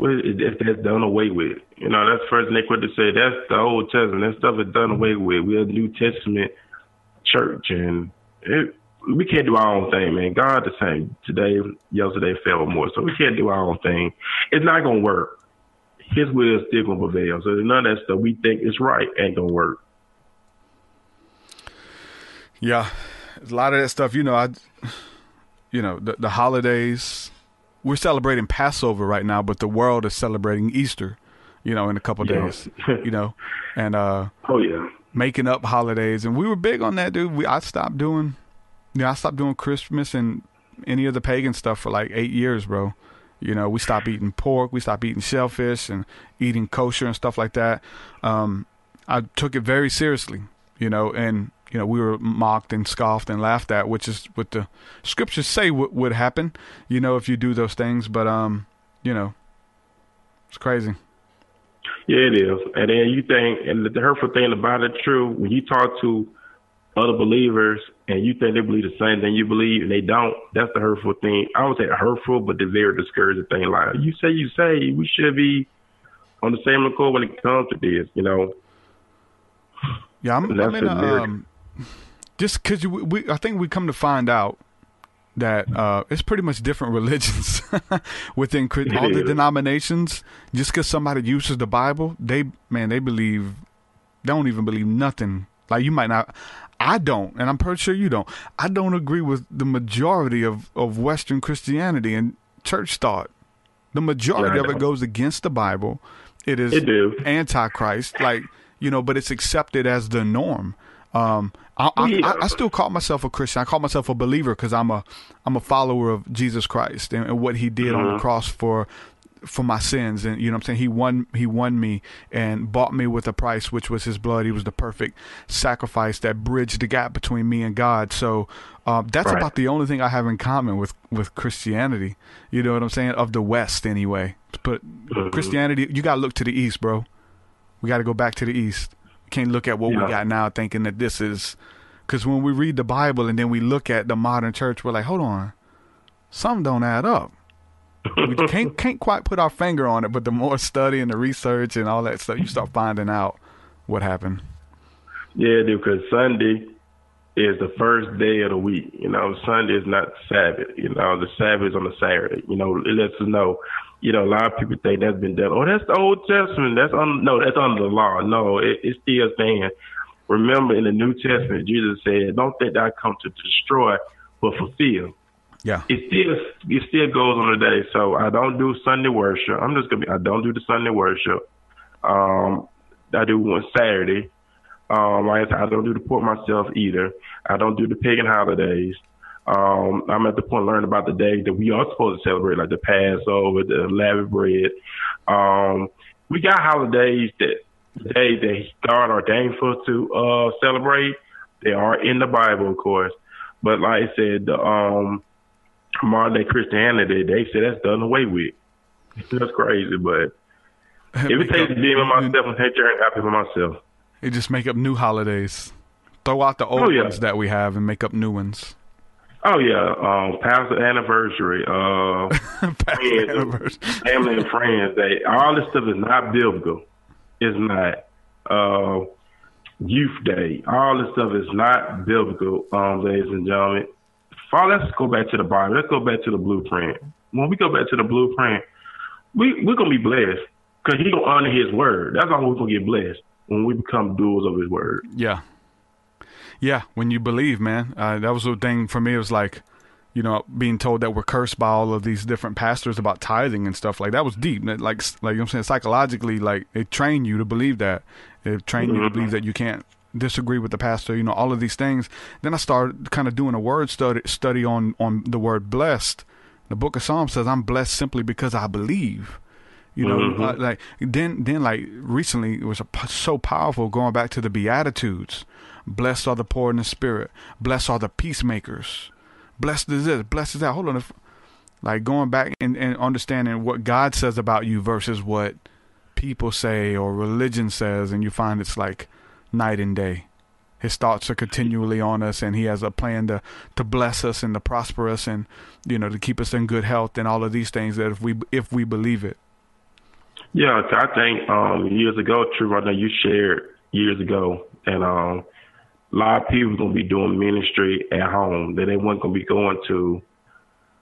If that's done away with, you know, that's first Nick what to say. That's the Old Testament. That stuff is done away with. We're a New Testament church, and we can't do our own thing, man. God the same today, yesterday, forevermore. So we can't do our own thing. It's not gonna work. His will is still gonna prevail. So none of that stuff we think is right ain't gonna work. Yeah, a lot of that stuff. You know, the holidays. We're celebrating Passover right now, but the world is celebrating Easter, you know, in a couple of days, you know, and making up holidays. And we were big on that, dude. I stopped doing Christmas and any of the pagan stuff for like 8 years, bro. You know, we stopped eating pork, we stopped eating shellfish and eating kosher and stuff like that. I took it very seriously, you know, and you know, we were mocked and scoffed and laughed at, which is what the scriptures say would happen, you know, if you do those things. But, you know, it's crazy. Yeah, it is. And then you think, and the hurtful thing about it, true, when you talk to other believers and you think they believe the same thing you believe and they don't, that's the hurtful thing. I would say hurtful, but the very discouraging thing. Like, you say, we should be on the same accord when it comes to this, you know. Yeah, I'm in just because I think we come to find out that it's pretty much different religions within all the denominations. Just because somebody uses the Bible, they don't even believe nothing. Like you might not, I don't, and I'm pretty sure you don't. I don't agree with the majority of Western Christianity and church thought. The majority of it goes against the Bible. It is antichrist, like, you know, but it's accepted as the norm. I still call myself a Christian. I call myself a believer because I'm a follower of Jesus Christ and what he did on the cross for my sins. And you know what I'm saying? He won me and bought me with a price, which was his blood. He was the perfect sacrifice that bridged the gap between me and God. So that's about the only thing I have in common with Christianity. You know what I'm saying? Of the West anyway. But Christianity, you got to look to the East, bro. We got to go back to the East. Can't look at what we got now thinking that this is, because when we read the Bible and then we look at the modern church, we're like, hold on, something don't add up. We can't quite put our finger on it, but the more study and the research and all that stuff, you start finding out what happened. Yeah, dude, because Sunday, is the first day of the week. Sunday is not Sabbath. The Sabbath is on the Saturday. It lets us know. A lot of people think that's been done. Oh, that's the Old Testament. That's under the law. No, it's still saying. Remember, in the New Testament, Jesus said, "Don't think that I come to destroy, but fulfill." Yeah. It still goes on today. So I don't do Sunday worship. I don't do the Sunday worship. I do one Saturday. I don't do the port myself either. I don't do the pagan holidays. I'm at the point of learning about the days that we are supposed to celebrate, like the Passover, the unleavened bread. We got holidays that God ordained for us to celebrate. They are in the Bible, of course. But like I said, the modern day Christianity, they say that's done away with. That's crazy, but if it takes being with myself and take care and happy with myself. They just make up new holidays. Throw out the old ones that we have and make up new ones. Oh, yeah. Pastor anniversary, friends, family and friends day. All this stuff is not biblical. It's not. Youth day. All this stuff is not biblical, ladies and gentlemen. Let's go back to the Bible. Let's go back to the blueprint. When we go back to the blueprint, we're going to be blessed because He's going to honor His word. That's all we're going to get blessed when we become doers of His word. Yeah. Yeah, when you believe, man. That was the thing for me. It was like, being told that we're cursed by all of these different pastors about tithing and stuff. Like, that was deep. Like I'm saying, psychologically, like, they train you to believe that. They train you to believe that you can't disagree with the pastor, all of these things. Then I started kind of doing a word study on the word blessed. The book of Psalms says, I'm blessed simply because I believe. Then recently it was so powerful going back to the Beatitudes. Blessed are the poor in the spirit. Blessed are the peacemakers. Blessed is this. Blessed is that. Hold on. Like going back and understanding what God says about you versus what people say or religion says. And you find it's like night and day. His thoughts are continually on us, and He has a plan to bless us and to prosper us and, to keep us in good health and all of these things that if we believe it. Yeah, I think years ago, True, I know you shared years ago, and a lot of people going to be doing ministry at home, that they weren't going to be going to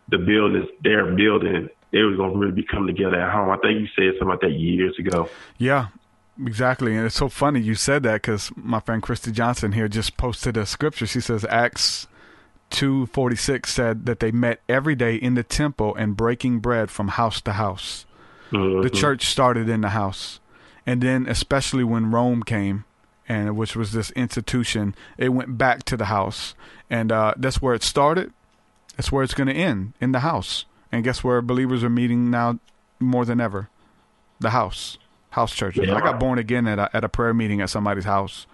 the buildings, their building. They was going to really be coming together at home. I think you said something like that years ago. Yeah, exactly. And it's so funny you said that because my friend Christy Johnson here just posted a scripture. She says Acts 2:46 said that they met every day in the temple and breaking bread from house to house. Mm-hmm. The church started in the house. And then especially when Rome came, and which was this institution, it went back to the house. And that's where it started. That's where it's going to end, in the house. And guess where believers are meeting now more than ever? The house churches. Yeah. I got born again at a prayer meeting at somebody's house.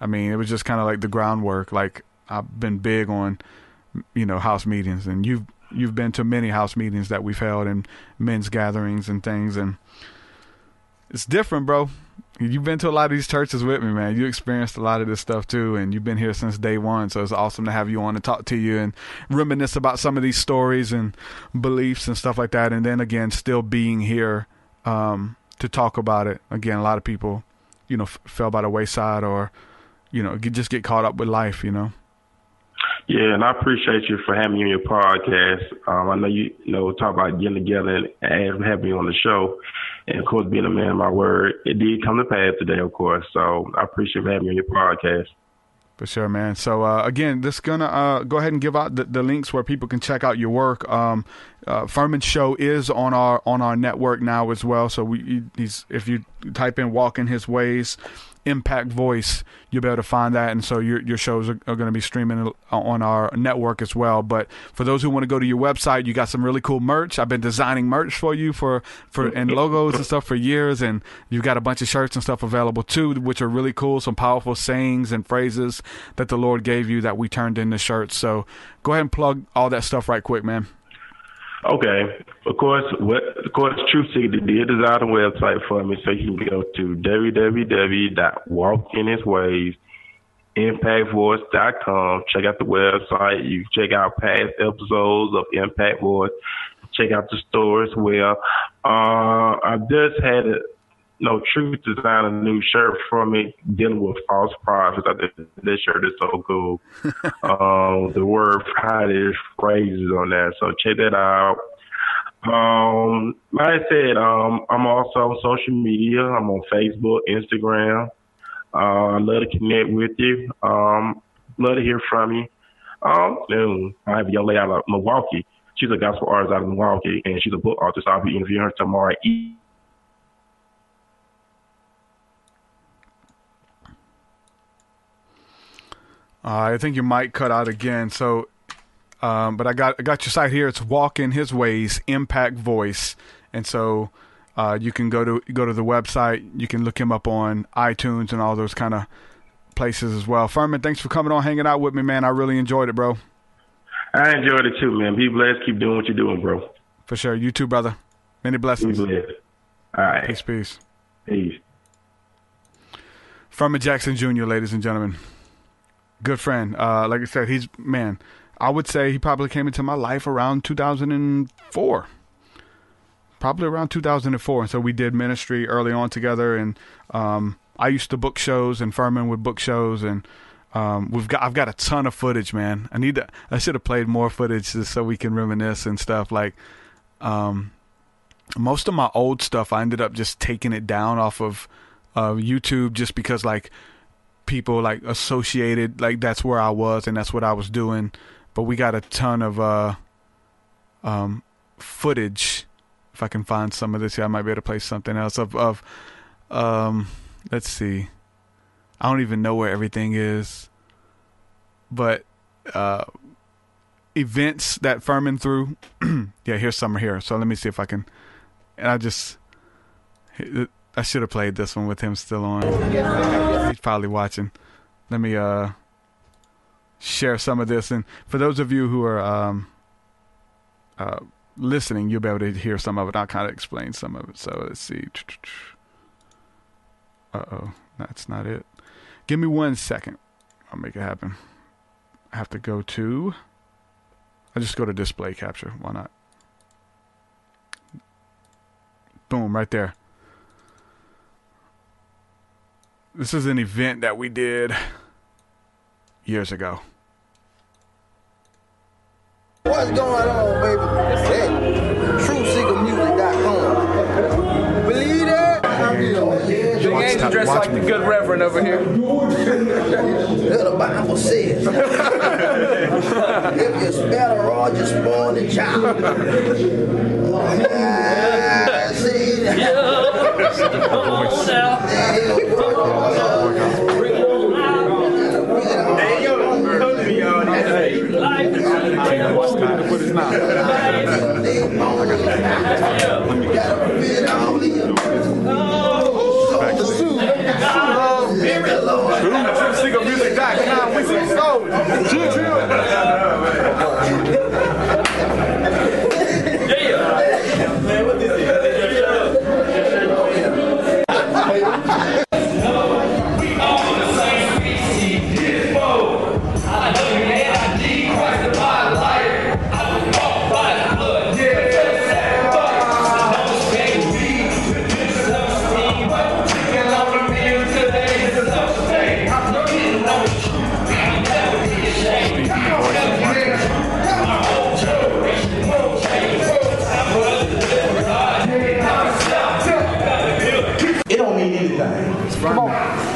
I mean, it was just kind of like the groundwork. Like, I've been big on, house meetings. And you've been to many house meetings that we've held and men's gatherings and things. And it's different, bro. You've been to a lot of these churches with me, man. You experienced a lot of this stuff too, and you've been here since day one. So it's awesome to have you on and talk to you and reminisce about some of these stories and beliefs and stuff like that. And then again, still being here to talk about it. Again, a lot of people, fell by the wayside or, just get caught up with life, Yeah, and I appreciate you for having me on your podcast. I know you talk about getting together and having me on the show. And, of course, being a man of my word, it did come to pass today, of course. So I appreciate having me on your podcast. For sure, man. So, again, this going to go ahead and give out the links where people can check out your work. Ferman's show is on our network now as well. So if you type in Walking His Ways, Impact Voice, you'll be able to find that. And so your shows are going to be streaming on our network as well. But for those who want to go to your website, you got some really cool merch. I've been designing merch for you and logos and stuff for years. And you've got a bunch of shirts and stuff available too, which are really cool. Some powerful sayings and phrases that the Lord gave you that we turned into shirts. So go ahead and plug all that stuff right quick, man. Okay. Of course, TruthSeekah did design a website for me, so you can go to www.walkinghisways.impactvoice.com. Check out the website. You can check out past episodes of Impact Voice. Check out the store as well. I just had Truth designed a new shirt for me dealing with false prophets. I think this shirt is so cool. The word Friday is phrases on that, so check that out. Like I said, I'm also on social media. I'm on Facebook, Instagram. I love to connect with you. Love to hear from you. I have a young lady out of Milwaukee. She's a gospel artist out of Milwaukee, and she's a book author, so I'll be interviewing her tomorrow. I think your mic cut out again. So, but I got your site here. It's Walk in His Ways, Impact Voice, and so you can go to the website. You can look him up on iTunes and all those kind of places as well. Ferman, thanks for coming on, hanging out with me, man. I really enjoyed it, bro. I enjoyed it too, man. Be blessed. Keep doing what you're doing, bro. For sure. You too, brother. Many blessings. Be blessed. All right. Peace, peace. Peace. Ferman Jackson Jr., ladies and gentlemen. Good friend. Like I said, I would say he probably came into my life around 2004. Probably around 2004. And so we did ministry early on together, and I used to book shows, and Ferman would book shows, and I've got a ton of footage, man. I should have played more footage just so we can reminisce and stuff. Like most of my old stuff, I ended up just taking it down off of YouTube, just because like people like associated like that's where I was and that's what I was doing. But we got a ton of footage. If I can find some of this here, I might be able to play something else of let's see. I don't even know where everything is, but events that Ferman threw. Yeah, here's some here. So let me see if I can. And I should have played this one with him still on. He's probably watching. Let me share some of this, and for those of you who are listening, you'll be able to hear some of it. I'll kind of explain some of it. So let's see. That's not it. Give me 1 second. I'll make it happen. I have to go to... I'll just go to display capture. Why not? Boom, right there. This is an event that we did years ago. What's going on, baby? Hey, TruthSeekahMusic.com. Believe that? The game's dressed like the good reverend over here. The Bible says, if you spell the rod, you spoil the child. See TruthSeekahMusic.com. We some souls.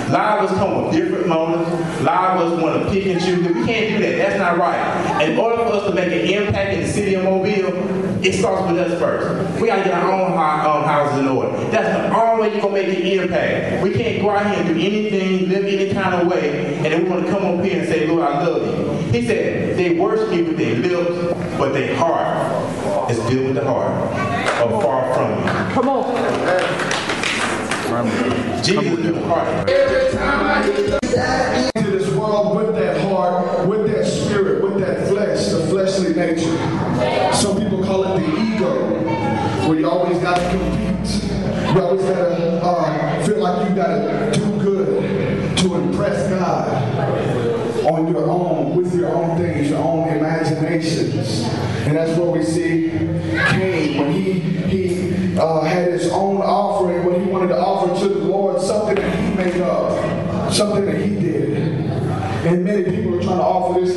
Live was come with different motives. Live was want to pick and choose. We can't do that. That's not right. In order for us to make an impact in the city of Mobile, it starts with us first. We got to get our own houses in order. That's the only way you're going to make an impact. We can't go out here and do anything, live any kind of way, and then we want to come up here and say, Lord, I love you. He said, they worship me with their lips, but their heart is filled with the heart or far from me. Come on. Jesus is the heart. every time I hear into this world with that heart, with that spirit, with that flesh, the fleshly nature. Some people call it the ego, where you always got to compete. You always got to feel like you got to do good to impress God on your own, with your own things, your own imaginations. And that's what we see Cain when he had his own offering, when he wanted to offer to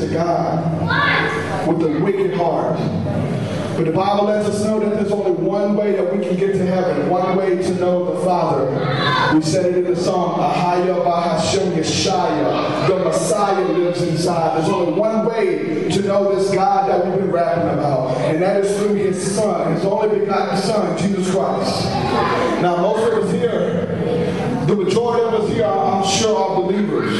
to God with a wicked heart. But the Bible lets us know that there's only one way that we can get to heaven, one way to know the Father. We said it in the song, Ahaya Bahashem Yeshaya. The Messiah lives inside. There's only one way to know this God that we've been rapping about, and that is through his Son, his only begotten Son, Jesus Christ. Now, most of us here, the majority of us here, I'm sure, are believers.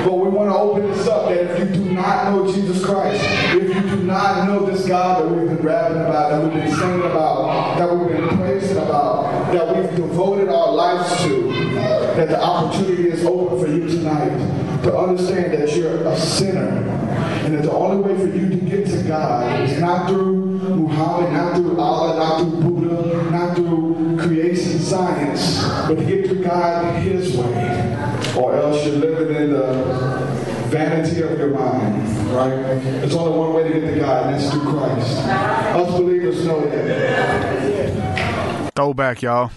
But we want to open this up that if you do not know Jesus Christ, if you do not know this God that we've been rapping about, that we've been singing about, that we've been praising about, that we've devoted our lives to, that the opportunity is open for you tonight to understand that you're a sinner, and that the only way for you to get to God is not through Muhammad, not through Allah, not through Buddha, not through creation science, but to get to God his way, or else you're living in the vanity of your mind, right? There's only one way to get to God, and that's through Christ. Us believers know that. Throwback, y'all.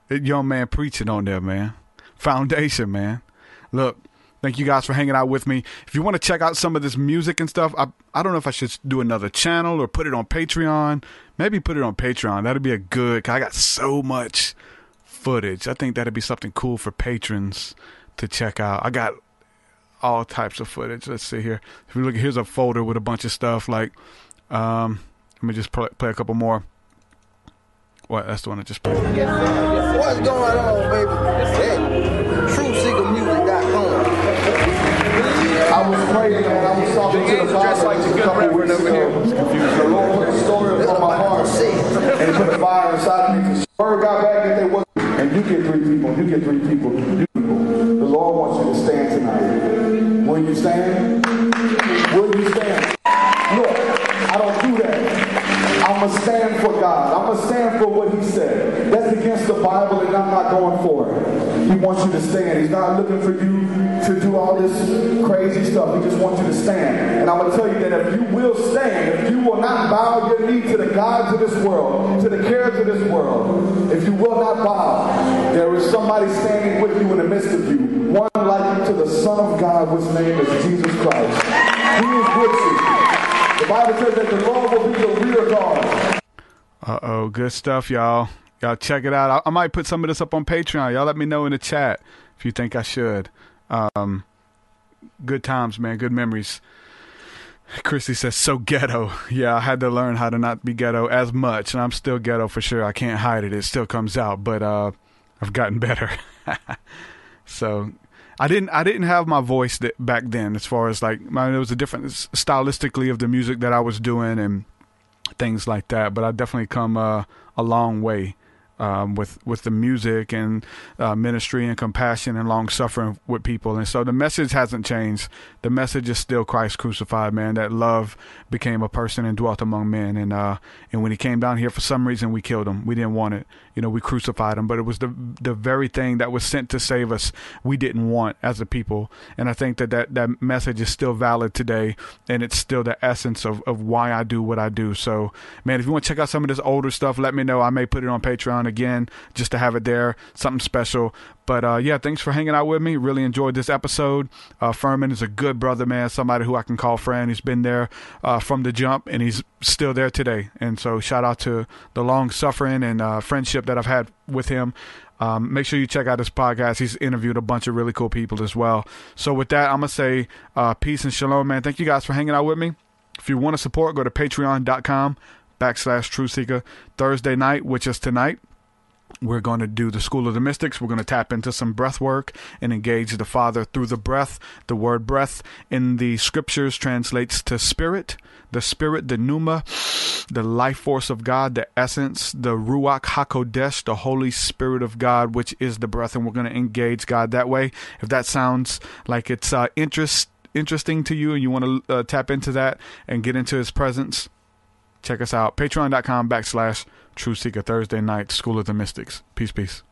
That young man preaching on there, man. Foundation, man. Look, thank you guys for hanging out with me. If you want to check out some of this music and stuff, I don't know if I should do another channel or put it on Patreon. Maybe put it on Patreon. That'd be a good, cause I got so much footage. I think that'd be something cool for patrons to check out. I got all types of footage. Let's see here. If you look, here's a folder with a bunch of stuff. Like, let me just play a couple more. What? That's the one I just played. What's going on, baby? Hey, TruthSeekahMusic.com. I was praying, man. I was talking to the Father like a couple weeks ago. The Lord put a story on my heart, and He put a fire inside of me. The word got back and they was, and you get 3 people, you get 3 people, you people. The Lord wants you to stand tonight. Will you stand? Will you stand? Look, I don't do that. I'm going to stand for God. I'm going to stand for what He said. That's against the Bible, and I'm not going for it. He wants you to stand. He's not looking for you to do all this crazy stuff. He just wants you to stand. And I'm going to tell you that if you will stand, if you will not bow your knee to the gods of this world, to the cares of this world, if you will not bow, there is somebody standing with you in the midst of you, one like to the Son of God, whose name is Jesus Christ. He is with you. The Bible says that the Lord will be your rear guard. Uh-oh, good stuff, y'all. Y'all check it out. I might put some of this up on Patreon. Y'all let me know in the chat if you think I should. Good times, man. Good memories. Christy says, so ghetto. Yeah, I had to learn how to not be ghetto as much, and I'm still ghetto for sure. I can't hide it. It still comes out, but I've gotten better. So I didn't have my voice back then, as far as like, it was a different stylistically of the music that I was doing and things like that. But I definitely come a long way with the music and ministry and compassion and long suffering with people. And so the message hasn't changed. The message is still Christ crucified, man. That love became a person and dwelt among men. And when He came down here, for some reason we killed Him. We didn't want it. We crucified Him, but it was the very thing that was sent to save us we didn't want as a people. And I think that message is still valid today, and it's still the essence of why I do what I do. So, man, if you want to check out some of this older stuff, let me know. I may put it on Patreon again, just to have it there, something special. But yeah, thanks for hanging out with me. Really enjoyed this episode. Ferman is a good brother, man, somebody who I can call friend. He's been there from the jump, and he's still there today. And so shout out to the long suffering and friendship that I've had with him. Make sure you check out his podcast. He's interviewed a bunch of really cool people as well. So with that, I'm going to say peace and shalom, man. Thank you guys for hanging out with me. If you want to support, go to patreon.com/TruthSeekah. Thursday night, which is tonight, we're going to do the School of the Mystics. We're going to tap into some breath work and engage the Father through the breath. The word breath in the scriptures translates to spirit. The spirit, the pneuma, the life force of God, the essence, the Ruach HaKodesh, the Holy Spirit of God, which is the breath. And we're going to engage God that way. If that sounds like it's interesting to you and you want to tap into that and get into His presence, check us out. Patreon.com/TruthSeekah. Thursday night, School of the Mystics. Peace, peace.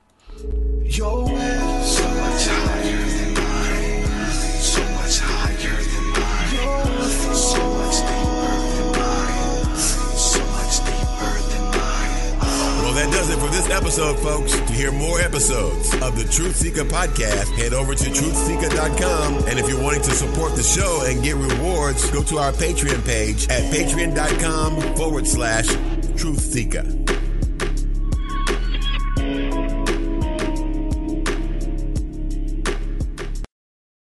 Your way so much higher than mine, so much higher than mine, so much deeper than mine, so much deeper than mine. Well, that does it for this this episode, folks. To hear more episodes of the TruthSeekah podcast, head over to TruthSeekah.com. And if you're wanting to support the show and get rewards, go to our Patreon page at patreon.com/TruthSeekah.